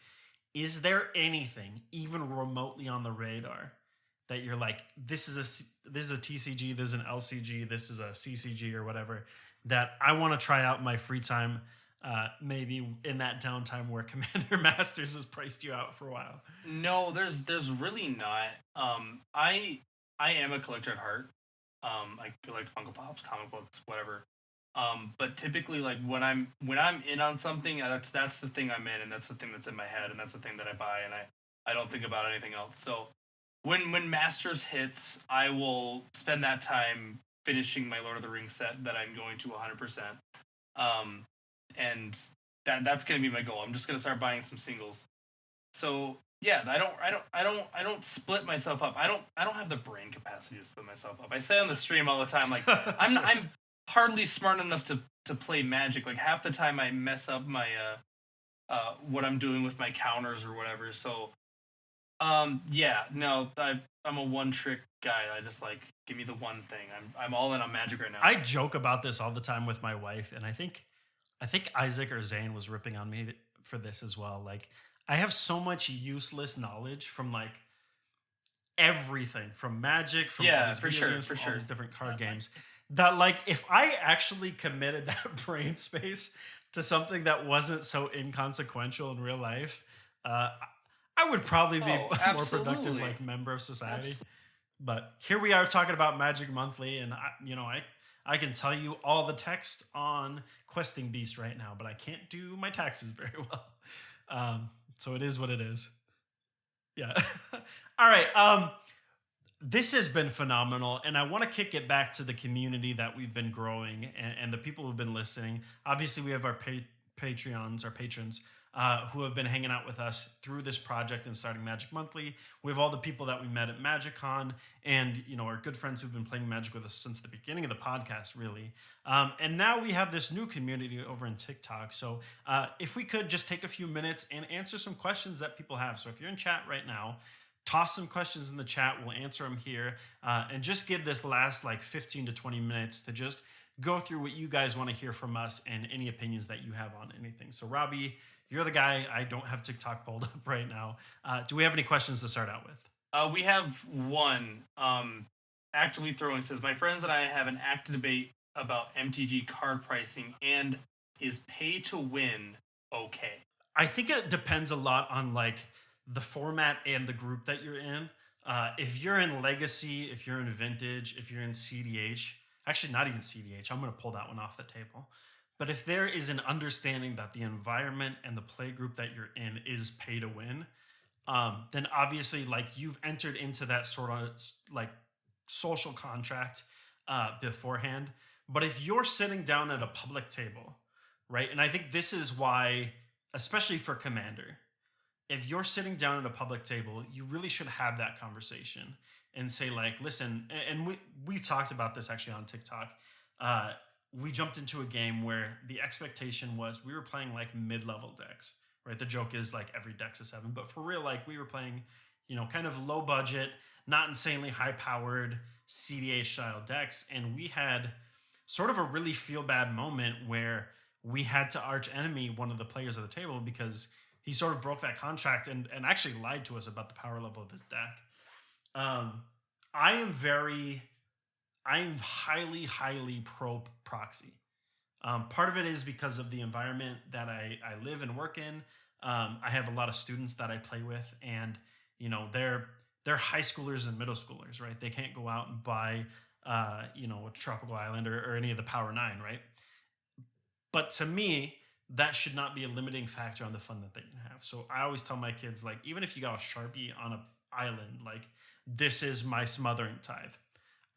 Speaker 1: Is there anything even remotely on the radar that you're like, this is a TCG, this is an LCG, this is a CCG or whatever that I want to try out in my free time, maybe in that downtime where Commander Masters has priced you out for a while?
Speaker 2: No, there's really not. I am a collector at heart. I collect Funko Pops, comic books, whatever. But typically, like when I'm in on something, that's the thing I'm in, and that's the thing that's in my head, and that's the thing that I buy, and I don't think about anything else. So when Masters hits, I will spend that time finishing my Lord of the Rings set that I'm going to 100%. Um, and that's gonna be my goal. I'm just gonna start buying some singles. So yeah, I don't split myself up. I don't have the brain capacity to split myself up. I say on the stream all the time, like I'm hardly smart enough to play Magic. Like half the time I mess up my what I'm doing with my counters or whatever. So yeah, no, I'm a one trick guy. I just like give me the one thing. I'm all in on Magic right now.
Speaker 1: I joke about this all the time with my wife, and I think Isaac or Zane was ripping on me for this as well. Like I have so much useless knowledge from like everything, from Magic, from all
Speaker 2: Yeah,
Speaker 1: these
Speaker 2: for
Speaker 1: video
Speaker 2: sure,
Speaker 1: games,
Speaker 2: for
Speaker 1: from all
Speaker 2: sure.
Speaker 1: these different card games, that like if I actually committed that brain space to something that wasn't so inconsequential in real life, I would probably be
Speaker 2: Oh,
Speaker 1: a more productive
Speaker 2: absolutely.
Speaker 1: like member of society.
Speaker 2: Absolutely.
Speaker 1: But here we are talking about Magic Monthly, and I can tell you all the text on Questing Beast right now, but I can't do my taxes very well. So it is what it is. Yeah. All right. This has been phenomenal, and I want to kick it back to the community that we've been growing and the people who've been listening. Obviously, we have our Patreons, our patrons, who have been hanging out with us through this project and starting Magic Monthly. We have all the people that we met at MagicCon, and our good friends who've been playing Magic with us since the beginning of the podcast, really. And now we have this new community over in TikTok. So if we could just take a few minutes and answer some questions that people have. So if you're in chat right now, toss some questions in the chat. We'll answer them here. And just give this last like 15 to 20 minutes to just go through what you guys want to hear from us and any opinions that you have on anything. So, Robbie, you're the guy. I don't have TikTok pulled up right now. Do we have any questions to start out with?
Speaker 2: We have one actively throwing says my friends and I have an active debate about MTG card pricing and is pay to win okay?
Speaker 1: I think it depends a lot on like the format and the group that you're in. If you're in Legacy, if you're in Vintage, if you're in CDH, actually not even CDH, I'm going to pull that one off the table. But if there is an understanding that the environment and the play group that you're in is pay to win, then obviously like you've entered into that sort of like social contract beforehand. But if you're sitting down at a public table, right? And I think this is why, especially for Commander, if you're sitting down at a public table, you really should have that conversation and say like, listen, and we talked about this actually on TikTok. Uh, we jumped into a game where the expectation was we were playing like mid-level decks, right? The joke is like every deck's a 7, but for real, like we were playing, kind of low budget, not insanely high powered CDA style decks, and we had sort of a really feel bad moment where we had to arch enemy one of the players at the table because he sort of broke that contract and actually lied to us about the power level of his deck. Um, I am highly, highly pro proxy. Part of it is because of the environment that I live and work in. I have a lot of students that I play with, and they're high schoolers and middle schoolers, right? They can't go out and buy a tropical island or any of the Power Nine, right? But to me, that should not be a limiting factor on the fun that they can have. So I always tell my kids, like, even if you got a Sharpie on a island, like, this is my smothering tithe.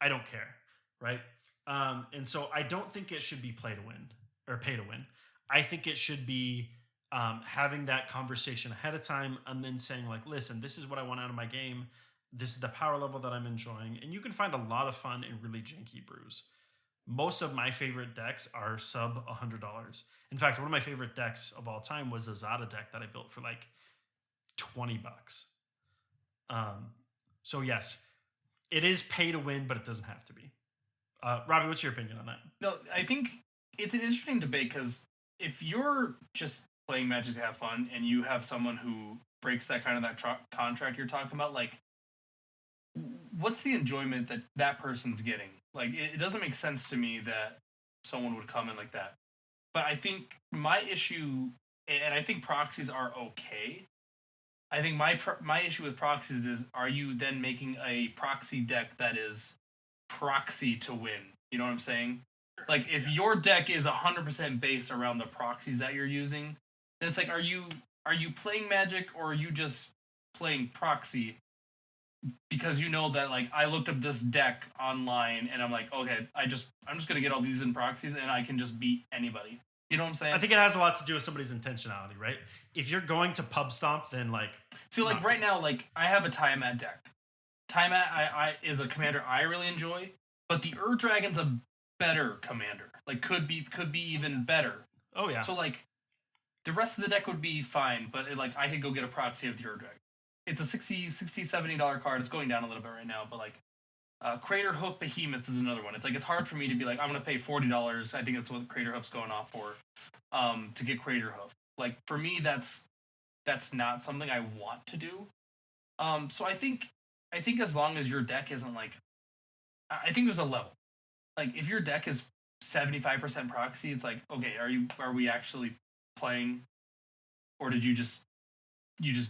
Speaker 1: I don't care, right? And so I don't think it should be play to win or pay to win. I think it should be having that conversation ahead of time and then saying, like, listen, this is what I want out of my game. This is the power level that I'm enjoying. And you can find a lot of fun in really janky brews. Most of my favorite decks are sub $100. In fact, one of my favorite decks of all time was a Zada deck that I built for like $20. Um, so yes, it is pay to win, but it doesn't have to be. Robbie, what's your opinion on that?
Speaker 2: No, I think it's an interesting debate because if you're just playing Magic to have fun and you have someone who breaks that kind of contract you're talking about, like, what's the enjoyment that that person's getting? Like, it doesn't make sense to me that someone would come in like that. But I think my issue, and I think proxies are okay. I think my issue with proxies is, are you then making a proxy deck that is proxy to win? You know what I'm saying? Like, if your deck is 100% based around the proxies that you're using, then it's like, are you playing Magic, or are you just playing proxy? Because you know that, like, I looked up this deck online and I'm like, okay, I'm just gonna get all these in proxies and I can just beat anybody. You know what I'm saying?
Speaker 1: I think it has a lot to do with somebody's intentionality, right? If you're going to pub stomp, then like
Speaker 2: So, like, right now, like, I have a Tiamat deck. Tiamat I is a commander I really enjoy, but the Ur Dragon's a better commander. Like, could be even better.
Speaker 1: oh yeah.
Speaker 2: So, like, the rest of the deck would be fine, but like, I could go get a proxy of the Ur Dragon. It's a $60, $70 card. It's going down a little bit right now, but like, Crater Hoof Behemoth is another one. It's like, it's hard for me to be like, I'm gonna pay $40. I think that's what Crater Hoof's going off for, to get Crater Hoof. Like, for me, that's not something I want to do. So I think as long as your deck isn't like, I think there's a level. Like, if your deck is 75% proxy, it's like, okay, are we actually playing, or did you just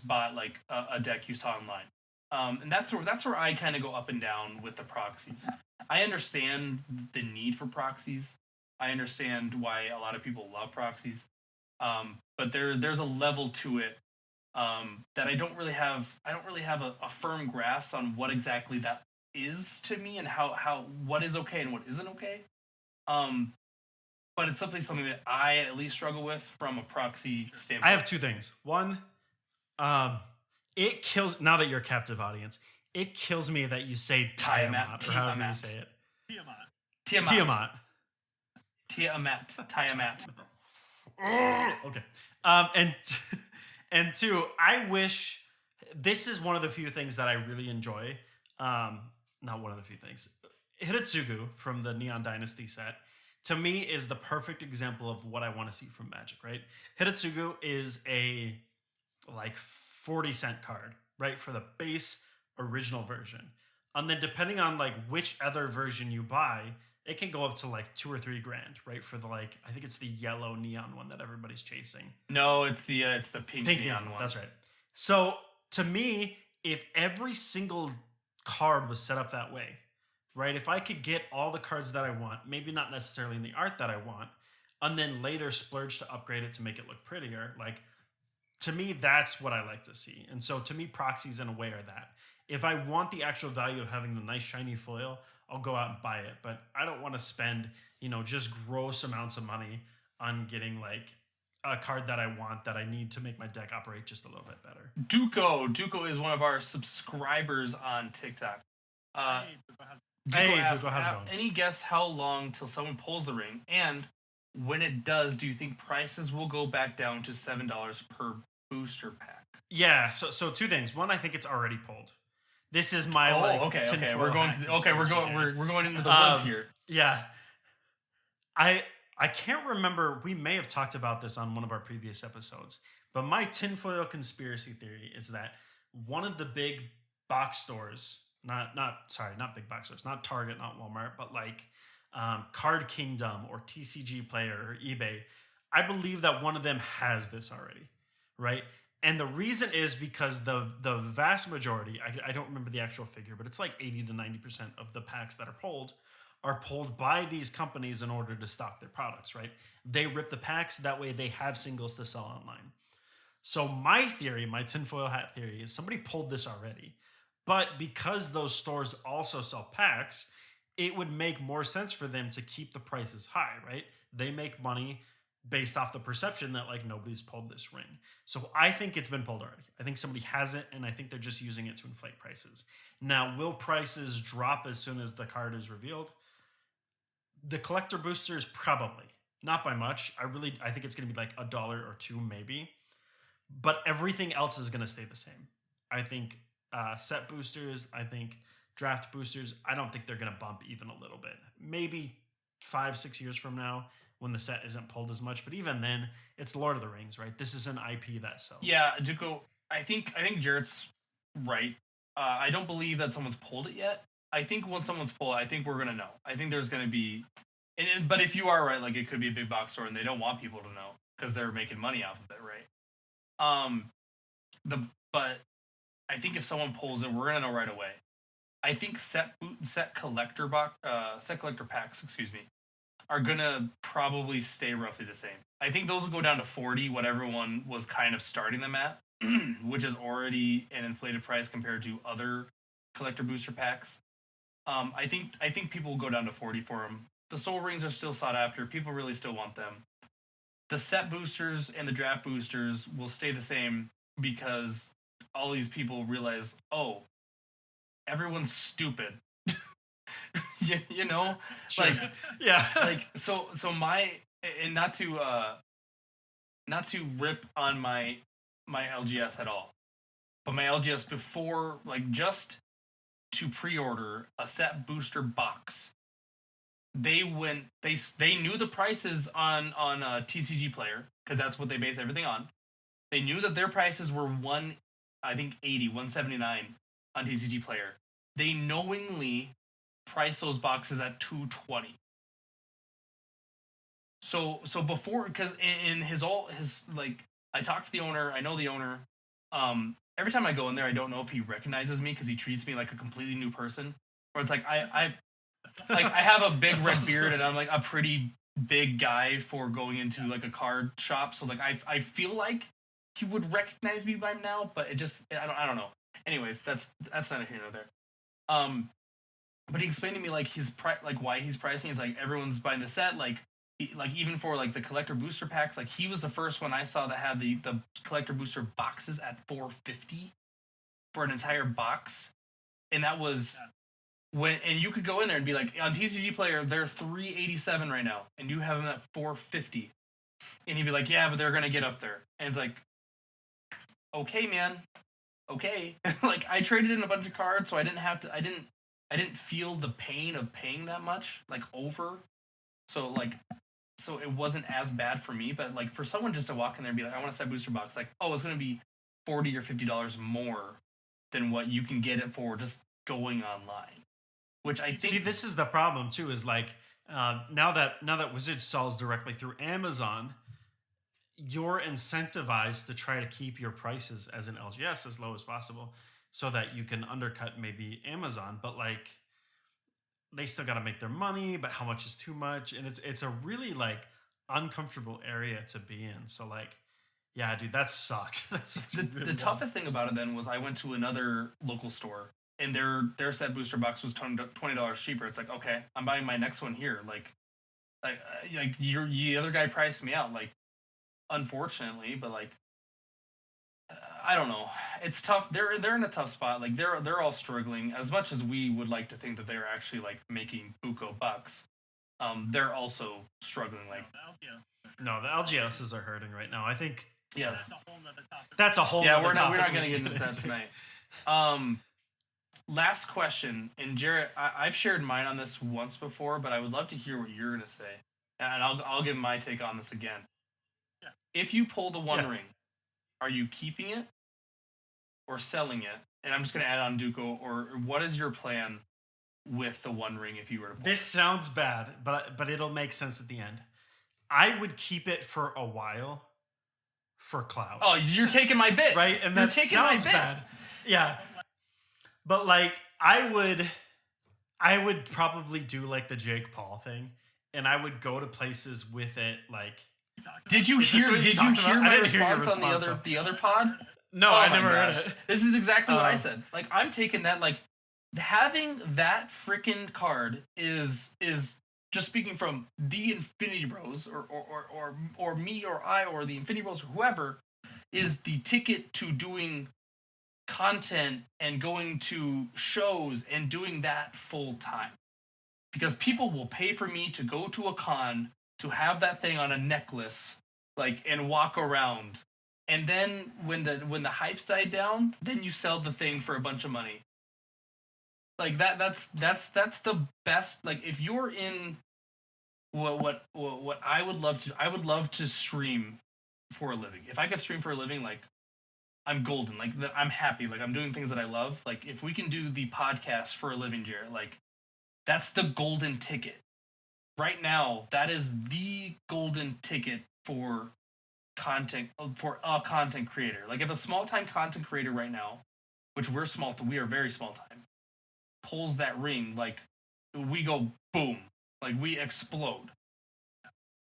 Speaker 2: bought like a deck you saw online? And that's where I kind of go up and down with the proxies. I understand the need for proxies. I understand why a lot of people love proxies. But there's a level to it, that I don't really have a firm grasp on what exactly that is to me, and how what is okay and what isn't okay. Um, but it's simply something that I at least struggle with from a proxy standpoint.
Speaker 1: I have two things. One, it kills, now that you're a captive audience, it kills me that you say Tiamat, or however you say it.
Speaker 2: Tiamat.
Speaker 1: Okay. And and two, I wish, this is one of the few things that I really enjoy. Not one of the few things. Hitotsugu from the Neon Dynasty set, to me, is the perfect example of what I want to see from Magic, right? Hitotsugu is a like 40-cent card, right? For the base original version. And then depending on like which other version you buy, it can go up to like $2 or $3 grand, right? For the, like, I think it's the yellow neon one that everybody's chasing.
Speaker 2: No, it's the pink neon one.
Speaker 1: That's right. So to me, if every single card was set up that way, right? If I could get all the cards that I want, maybe not necessarily in the art that I want, and then later splurge to upgrade it to make it look prettier, like, to me, that's what I like to see. And so to me, proxies in a way are that. If I want the actual value of having the nice shiny foil, I'll go out and buy it. But I don't want to spend, just gross amounts of money on getting like a card that I want, that I need to make my deck operate just a little bit better.
Speaker 2: Duco is one of our subscribers on TikTok.
Speaker 1: Hey, Duco, how's it going?
Speaker 2: Any guess how long till someone pulls the ring? And when it does, do you think prices will go back down to $7 per booster pack?
Speaker 1: Yeah, so two things. One, I think it's already pulled. This is my
Speaker 2: okay. We're going into the woods here.
Speaker 1: Yeah. I can't remember, we may have talked about this on one of our previous episodes, but my tinfoil conspiracy theory is that one of the big box stores, not big box stores, not Target, not Walmart, but like Card Kingdom or TCG Player or eBay, I believe that one of them has this already, right? And the reason is because the vast majority, I don't remember the actual figure, but it's like 80 to 90% of the packs that are pulled by these companies in order to stock their products, right? They rip the packs, that way they have singles to sell online. So my theory, my tinfoil hat theory, is somebody pulled this already. But because those stores also sell packs, it would make more sense for them to keep the prices high, right? They make money based off the perception that like nobody's pulled this ring. So I think it's been pulled already. I think somebody has it, and I think they're just using it to inflate prices. Now, will prices drop as soon as the card is revealed? The collector boosters probably not by much. I think it's going to be like $1 or $2 maybe, but everything else is going to stay the same. I think set boosters. I think draft boosters. I don't think they're going to bump even a little bit. Maybe 5 6 years from now when the set isn't pulled as much, but even then, it's Lord of the Rings, right? This is an IP that sells.
Speaker 2: Yeah, Duco. I think Jarrett's right. I don't believe that someone's pulled it yet. I think once someone's pulled it, I think we're gonna know. I think there's gonna be, but if you are right, like it could be a big box store and they don't want people to know because they're making money off of it, right? Um, but I think if someone pulls it, we're gonna know right away. I think set collector packs, excuse me, are gonna probably stay roughly the same. I think those will go down to 40, what everyone was kind of starting them at, which is already an inflated price compared to other collector booster packs. I think people will go down to 40 for them. The soul rings are still sought after. People really still want them. The set boosters and the draft boosters will stay the same because all these people realize, oh, everyone's stupid. you know,
Speaker 1: Sure.
Speaker 2: like
Speaker 1: Yeah.
Speaker 2: so my, and not to rip on my LGS at all, but my LGS before, like, just to pre-order a set booster box, they knew the prices on TCG Player because that's what they base everything on. They knew that their prices were 179 on TCG Player. They knowingly priced those boxes at 220. So before, because in his like, I talked to the owner, I know the owner. Every time I go in there, I don't know if he recognizes me because he treats me like a completely new person. Or it's like I have a big red beard and I'm like a pretty big guy for going into like a card shop. So like I feel like he would recognize me by now, but I don't know. Anyways, that's neither here nor there. But he explained to me like like why he's pricing. It's like everyone's buying the set, like even for like the collector booster packs. Like he was the first one I saw that had the collector booster boxes at $450 for an entire box, and that was and you could go in there and be like, on TCG Player they're $387 right now, and you have them at $450, and he'd be like, yeah, but they're gonna get up there, and it's like, okay, man, okay. Like I traded in a bunch of cards, so I didn't feel the pain of paying that much, like over. So it wasn't as bad for me, but like for someone just to walk in there and be like, I want a set booster box, like, oh, it's gonna be $40 or $50 more than what you can get it for just going online. Which I think,
Speaker 1: see, this is the problem too. Is like now that Wizards sells directly through Amazon, you're incentivized to try to keep your prices as an LGS as low as possible, so that you can undercut maybe Amazon. But like, they still got to make their money. But how much is too much? And it's a really like uncomfortable area to be in. So like, yeah, dude, that sucks. That's
Speaker 2: the
Speaker 1: really bad.
Speaker 2: toughest thing about it then was I went to another local store and their set booster box was $20 cheaper. It's like, okay, I'm buying my next one here. Like the other guy priced me out, like, unfortunately, but like, I don't know. It's tough. They're in a tough spot. Like they're all struggling. As much as we would like to think that they're actually like making buco bucks, they're also struggling. Like,
Speaker 1: No, the LGSs are hurting right now. I think
Speaker 2: yes,
Speaker 1: that's a whole.
Speaker 2: yeah,
Speaker 1: nother
Speaker 2: we're not
Speaker 1: topic
Speaker 2: going to
Speaker 1: we
Speaker 2: get
Speaker 1: can
Speaker 2: into that
Speaker 1: into.
Speaker 2: tonight. Last question, and Jarrett, I've shared mine on this once before, but I would love to hear what you're going to say, and I'll give my take on this again. Yeah. If you pull the One Ring, are you keeping it or selling it? And I'm just going to add on Duco, or what is your plan with the One Ring if you were to pull
Speaker 1: This sounds bad, but it'll make sense at the end. I would keep it for a while for clout.
Speaker 2: Oh, you're taking my bit.
Speaker 1: Right? And
Speaker 2: you're
Speaker 1: that
Speaker 2: taking
Speaker 1: sounds
Speaker 2: my bit.
Speaker 1: bad. Yeah. But like I would probably do like the Jake Paul thing, and I would go to places with it like.
Speaker 2: Did you hear my response on
Speaker 1: response
Speaker 2: the other pod?
Speaker 1: No,
Speaker 2: Oh
Speaker 1: I
Speaker 2: my
Speaker 1: never
Speaker 2: gosh.
Speaker 1: heard it.
Speaker 2: This is exactly what I said. Like, I'm taking that, like, having that freaking card is just speaking from the Infinity Bros or me or I or the Infinity Bros or whoever, is the ticket to doing content and going to shows and doing that full time. because people will pay for me to go to a con to have that thing on a necklace, like, and walk around. And then when the hype's died down, then you sell the thing for a bunch of money. Like that's the best. Like if you're in what I would love to, I would love to stream for a living. If I could stream for a living, like I'm golden. Like I'm happy. Like I'm doing things that I love. Like if we can do the podcast for a living, Jarrett, like that's the golden ticket. Right now, that is the golden ticket for content, for a content creator. Like if a small time content creator right now, which we are very small time, pulls that ring, like we go boom, like we explode.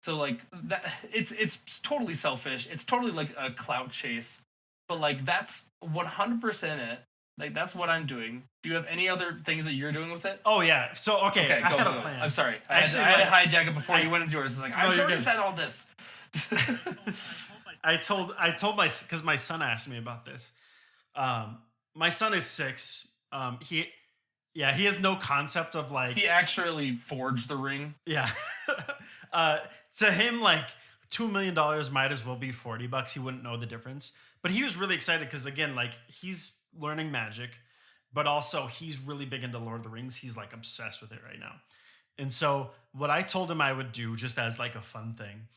Speaker 2: So like that, it's totally selfish. It's totally like a clout chase, but like that's 100% it. Like that's what I'm doing. Do you have any other things that you're doing with it?
Speaker 1: Oh yeah. So okay, I had a plan.
Speaker 2: I'm sorry.
Speaker 1: Actually,
Speaker 2: I had to hijack it before you went into yours. It's like I've already said all this.
Speaker 1: I told because my son asked me about this. My son is 6. He has no concept of like
Speaker 2: he actually forged the ring.
Speaker 1: Yeah. To him, like $2 million might as well be $40. He wouldn't know the difference. But he was really excited because again, like he's learning magic, but also he's really big into Lord of the Rings. He's like obsessed with it right now. And so what I told him I would do just as like a fun thing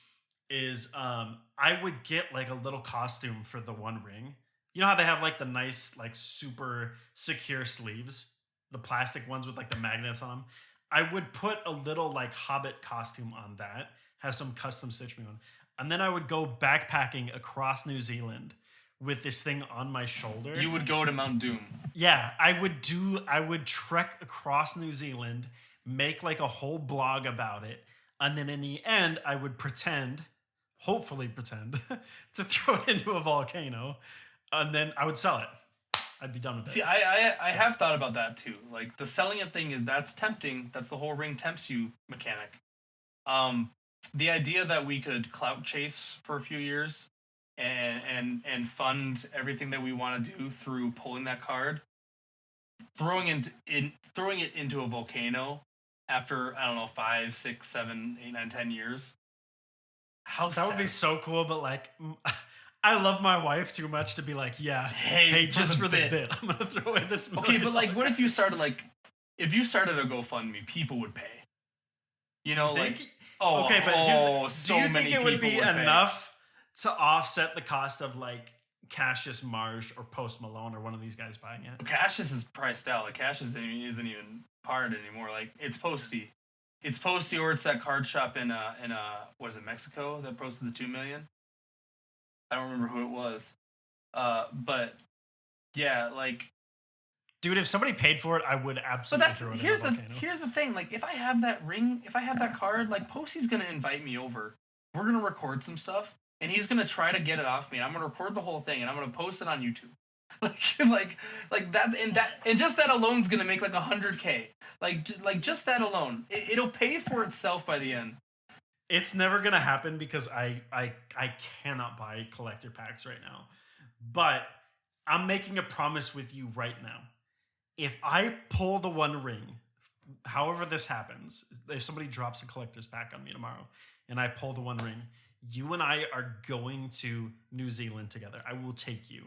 Speaker 1: is I would get like a little costume for the One Ring. You know how they have like the nice, like super secure sleeves, the plastic ones with like the magnets on them. I would put a little like Hobbit costume on that, have some custom stitch me on, and then I would go backpacking across New Zealand with this thing on my shoulder.
Speaker 2: You would go to Mount Doom.
Speaker 1: Yeah, I would trek across New Zealand, make like a whole blog about it, and then in the end, I would hopefully pretend, to throw it into a volcano, and then I would sell it. I'd be done with it.
Speaker 2: See, I have thought about that too. Like the selling it thing that's tempting. That's the whole ring tempts you mechanic. The idea that we could clout chase for a few years and fund everything that we want to do through pulling that card, throwing it into a volcano after, I don't know, 5, 6, 7, 8, 9, 10 years.
Speaker 1: That would be so cool, but like I love my wife too much to be like, yeah, hey, just for the bit, I'm gonna throw away this $1 million.
Speaker 2: Okay, but like, what if you started a GoFundMe, people would pay. You know,
Speaker 1: like,
Speaker 2: okay, but
Speaker 1: do you think it would be enough to offset the cost of like Cassius Marsh or Post Malone or one of these guys buying it?
Speaker 2: Cassius is priced out. Like Cassius isn't even part anymore. Like it's Posty. It's Posty, or it's that card shop in what is it, Mexico, that posted the 2 million. I don't remember who it was. But yeah, like,
Speaker 1: dude, if somebody paid for it, I would absolutely throw it in a volcano.
Speaker 2: Here's the thing. Like, if I have that ring, if I have that card, like Posty's gonna invite me over. We're gonna record some stuff, and he's gonna try to get it off me. And I'm gonna record the whole thing, and I'm gonna post it on YouTube. like that, and just that alone is gonna make like 100K. Like just that alone, it'll pay for itself by the end.
Speaker 1: It's never gonna happen because I cannot buy collector packs right now. But I'm making a promise with you right now. If I pull the One Ring, however this happens, if somebody drops a collector's pack on me tomorrow and I pull the One Ring, you and I are going to New Zealand together. I will take you.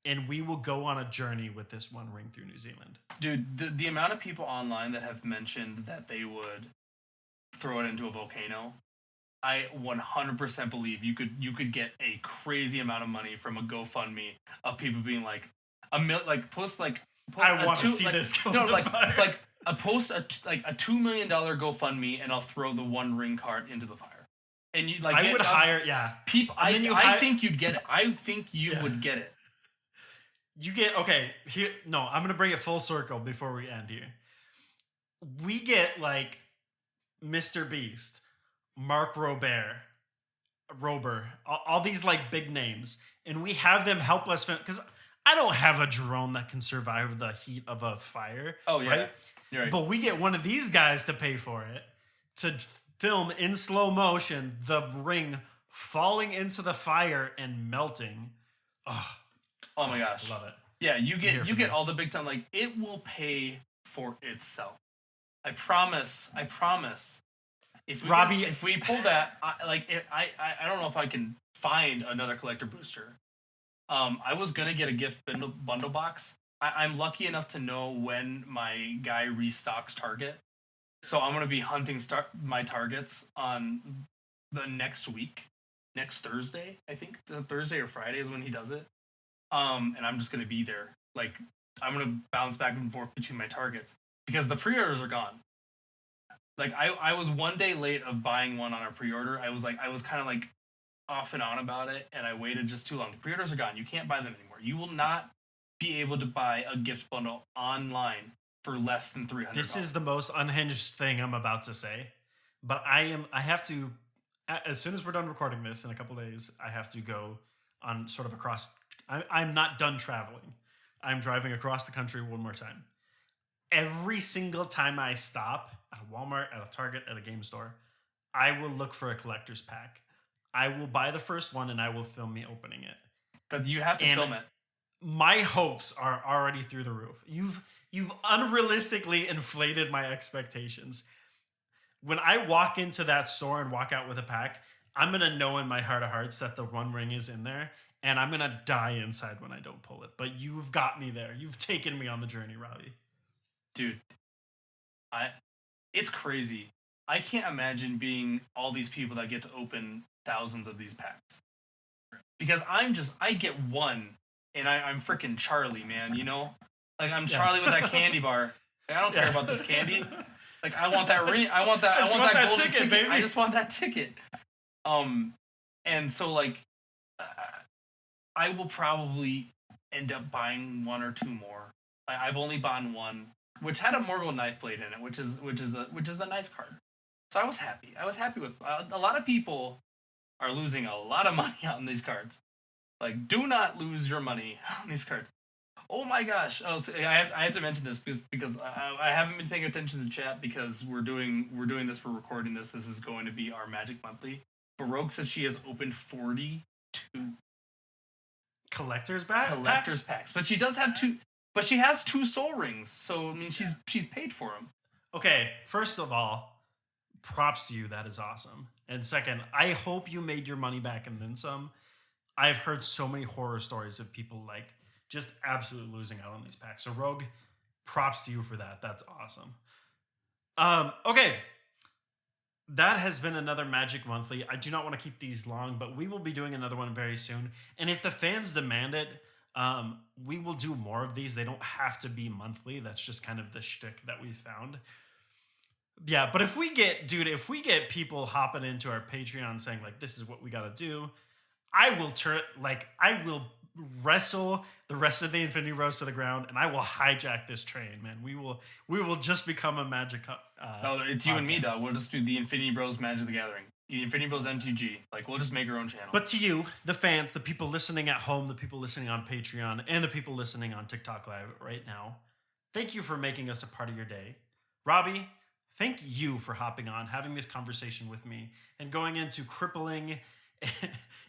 Speaker 1: And we will go on a journey with this One Ring through New Zealand.
Speaker 2: Dude, the amount of people online that have mentioned that they would throw it into a volcano, I 100% believe you could get a crazy amount of money from a GoFundMe of people being like post
Speaker 1: I want to see this go to fire.
Speaker 2: Like a $2 million GoFundMe, and I'll throw the One Ring card into the fire. And you like
Speaker 1: I would hire
Speaker 2: people. I think you'd get it. I think you would get it.
Speaker 1: You get, okay, here, no, I'm going to bring it full circle before we end here. We get, like, Mr. Beast, Mark Rober, all these, like, big names, and we have them help us, because I don't have a drone that can survive the heat of a fire.
Speaker 2: Oh, yeah.
Speaker 1: Right?
Speaker 2: You're right.
Speaker 1: But we get one of these guys to pay for it, to film in slow motion the ring falling into the fire and melting.
Speaker 2: Oh my gosh.
Speaker 1: Love it.
Speaker 2: Yeah, you get all the big time, like, it will pay for itself. I promise. If we
Speaker 1: Robbie-
Speaker 2: if we pull that, I don't know if I can find another collector booster. I was gonna get a gift bundle box. I'm lucky enough to know when my guy restocks Target, so I'm gonna be hunting my targets on the next Thursday. I think the Thursday or Friday is when he does it. And I'm just gonna be there. Like, I'm gonna bounce back and forth between my targets because the pre-orders are gone. Like, I was one day late of buying one on a pre-order. I was kind of like off and on about it, and I waited just too long. The pre-orders are gone. You can't buy them anymore. You will not be able to buy a gift bundle online for less than $300.
Speaker 1: This is the most unhinged thing I'm about to say, but I have to, as soon as we're done recording this in a couple days, I have to go on sort of across. I'm not done traveling. I'm driving across the country one more time. Every single time I stop at a Walmart, at a Target, at a game store, I will look for a collector's pack. I will buy the first one and I will film me opening it.
Speaker 2: But you have to film it.
Speaker 1: My hopes are already through the roof. You've unrealistically inflated my expectations. When I walk into that store and walk out with a pack, I'm going to know in my heart of hearts that the One Ring is in there, and I'm going to die inside when I don't pull it. But you've got me there. You've taken me on the journey, Robbie.
Speaker 2: Dude, it's crazy. I can't imagine being all these people that get to open thousands of these packs. Because I get one, and I'm freaking Charlie, man, you know? Like, I'm Charlie with that candy bar. Like, I don't care about this candy. Like, I want that ring. I want that golden ticket, baby. I just want that ticket. And so, like, I will probably end up buying one or two more. I've only bought one, which had a Morgul knife blade in it, which is a nice card. So I was happy. With a lot of people are losing a lot of money on these cards. Like, do not lose your money on these cards. Oh my gosh! Oh, so I have to mention this because I haven't been paying attention to the chat because we're doing this, we're recording this. This is going to be our Magic Monthly. But Rogue said she has opened 42
Speaker 1: collector's
Speaker 2: packs, but she does have two. But she has 2 soul rings, so I mean she's paid for them.
Speaker 1: Okay, first of all, props to you. That is awesome. And second, I hope you made your money back and then some. I've heard so many horror stories of people like just absolutely losing out on these packs. So Rogue, props to you for that. That's awesome. Okay. That has been another Magic Monthly. I do not want to keep these long, but we will be doing another one very soon. And if the fans demand it, we will do more of these. They don't have to be monthly. That's just kind of the shtick that we found. Yeah, but if we get people hopping into our Patreon saying like, this is what we got to do, I will wrestle the rest of the Infinity Bros to the ground, and I will hijack this train, man. We will just become a Magic.
Speaker 2: It's you and me, dog. We'll just do the Infinity Bros Magic the Gathering, the Infinity Bros MTG. Like, we'll just make our own channel.
Speaker 1: But to you, the fans, the people listening at home, the people listening on Patreon, and the people listening on TikTok Live right now, thank you for making us a part of your day. Robbie, thank you for hopping on, having this conversation with me, and going into crippling,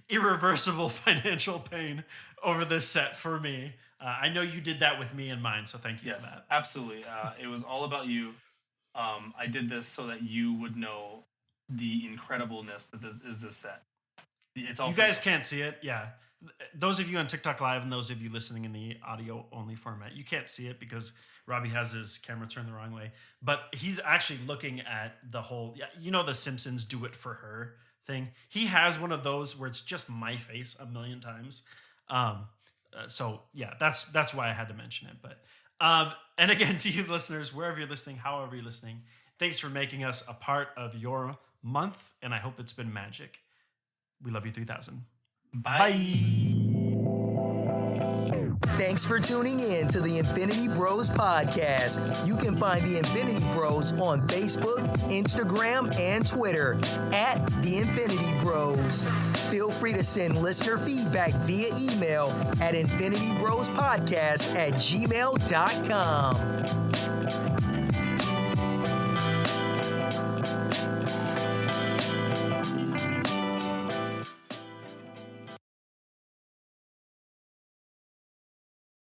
Speaker 1: irreversible financial pain over this set for me. I know you did that with me in mind, so thank you for that.
Speaker 2: Absolutely. It was all about you. I did this so that you would know the incredibleness that this set. It's all
Speaker 1: you guys can't see it, yeah. Those of you on TikTok Live and those of you listening in the audio only format, you can't see it because Robbie has his camera turned the wrong way. But he's actually looking at the whole, the Simpsons do it for her thing. He has one of those where it's just my face a million times. So yeah, that's why I had to mention it. But and again, to you listeners, wherever you're listening, however you're listening, thanks for making us a part of your month, and I hope it's been magic. We love you 3000. Bye.
Speaker 3: Thanks for tuning in to the Infinity Bros podcast. You can find the Infinity Bros on Facebook, Instagram, and Twitter at the Infinity Bros. Feel free to send listener feedback via email at infinitybrospodcast@gmail.com.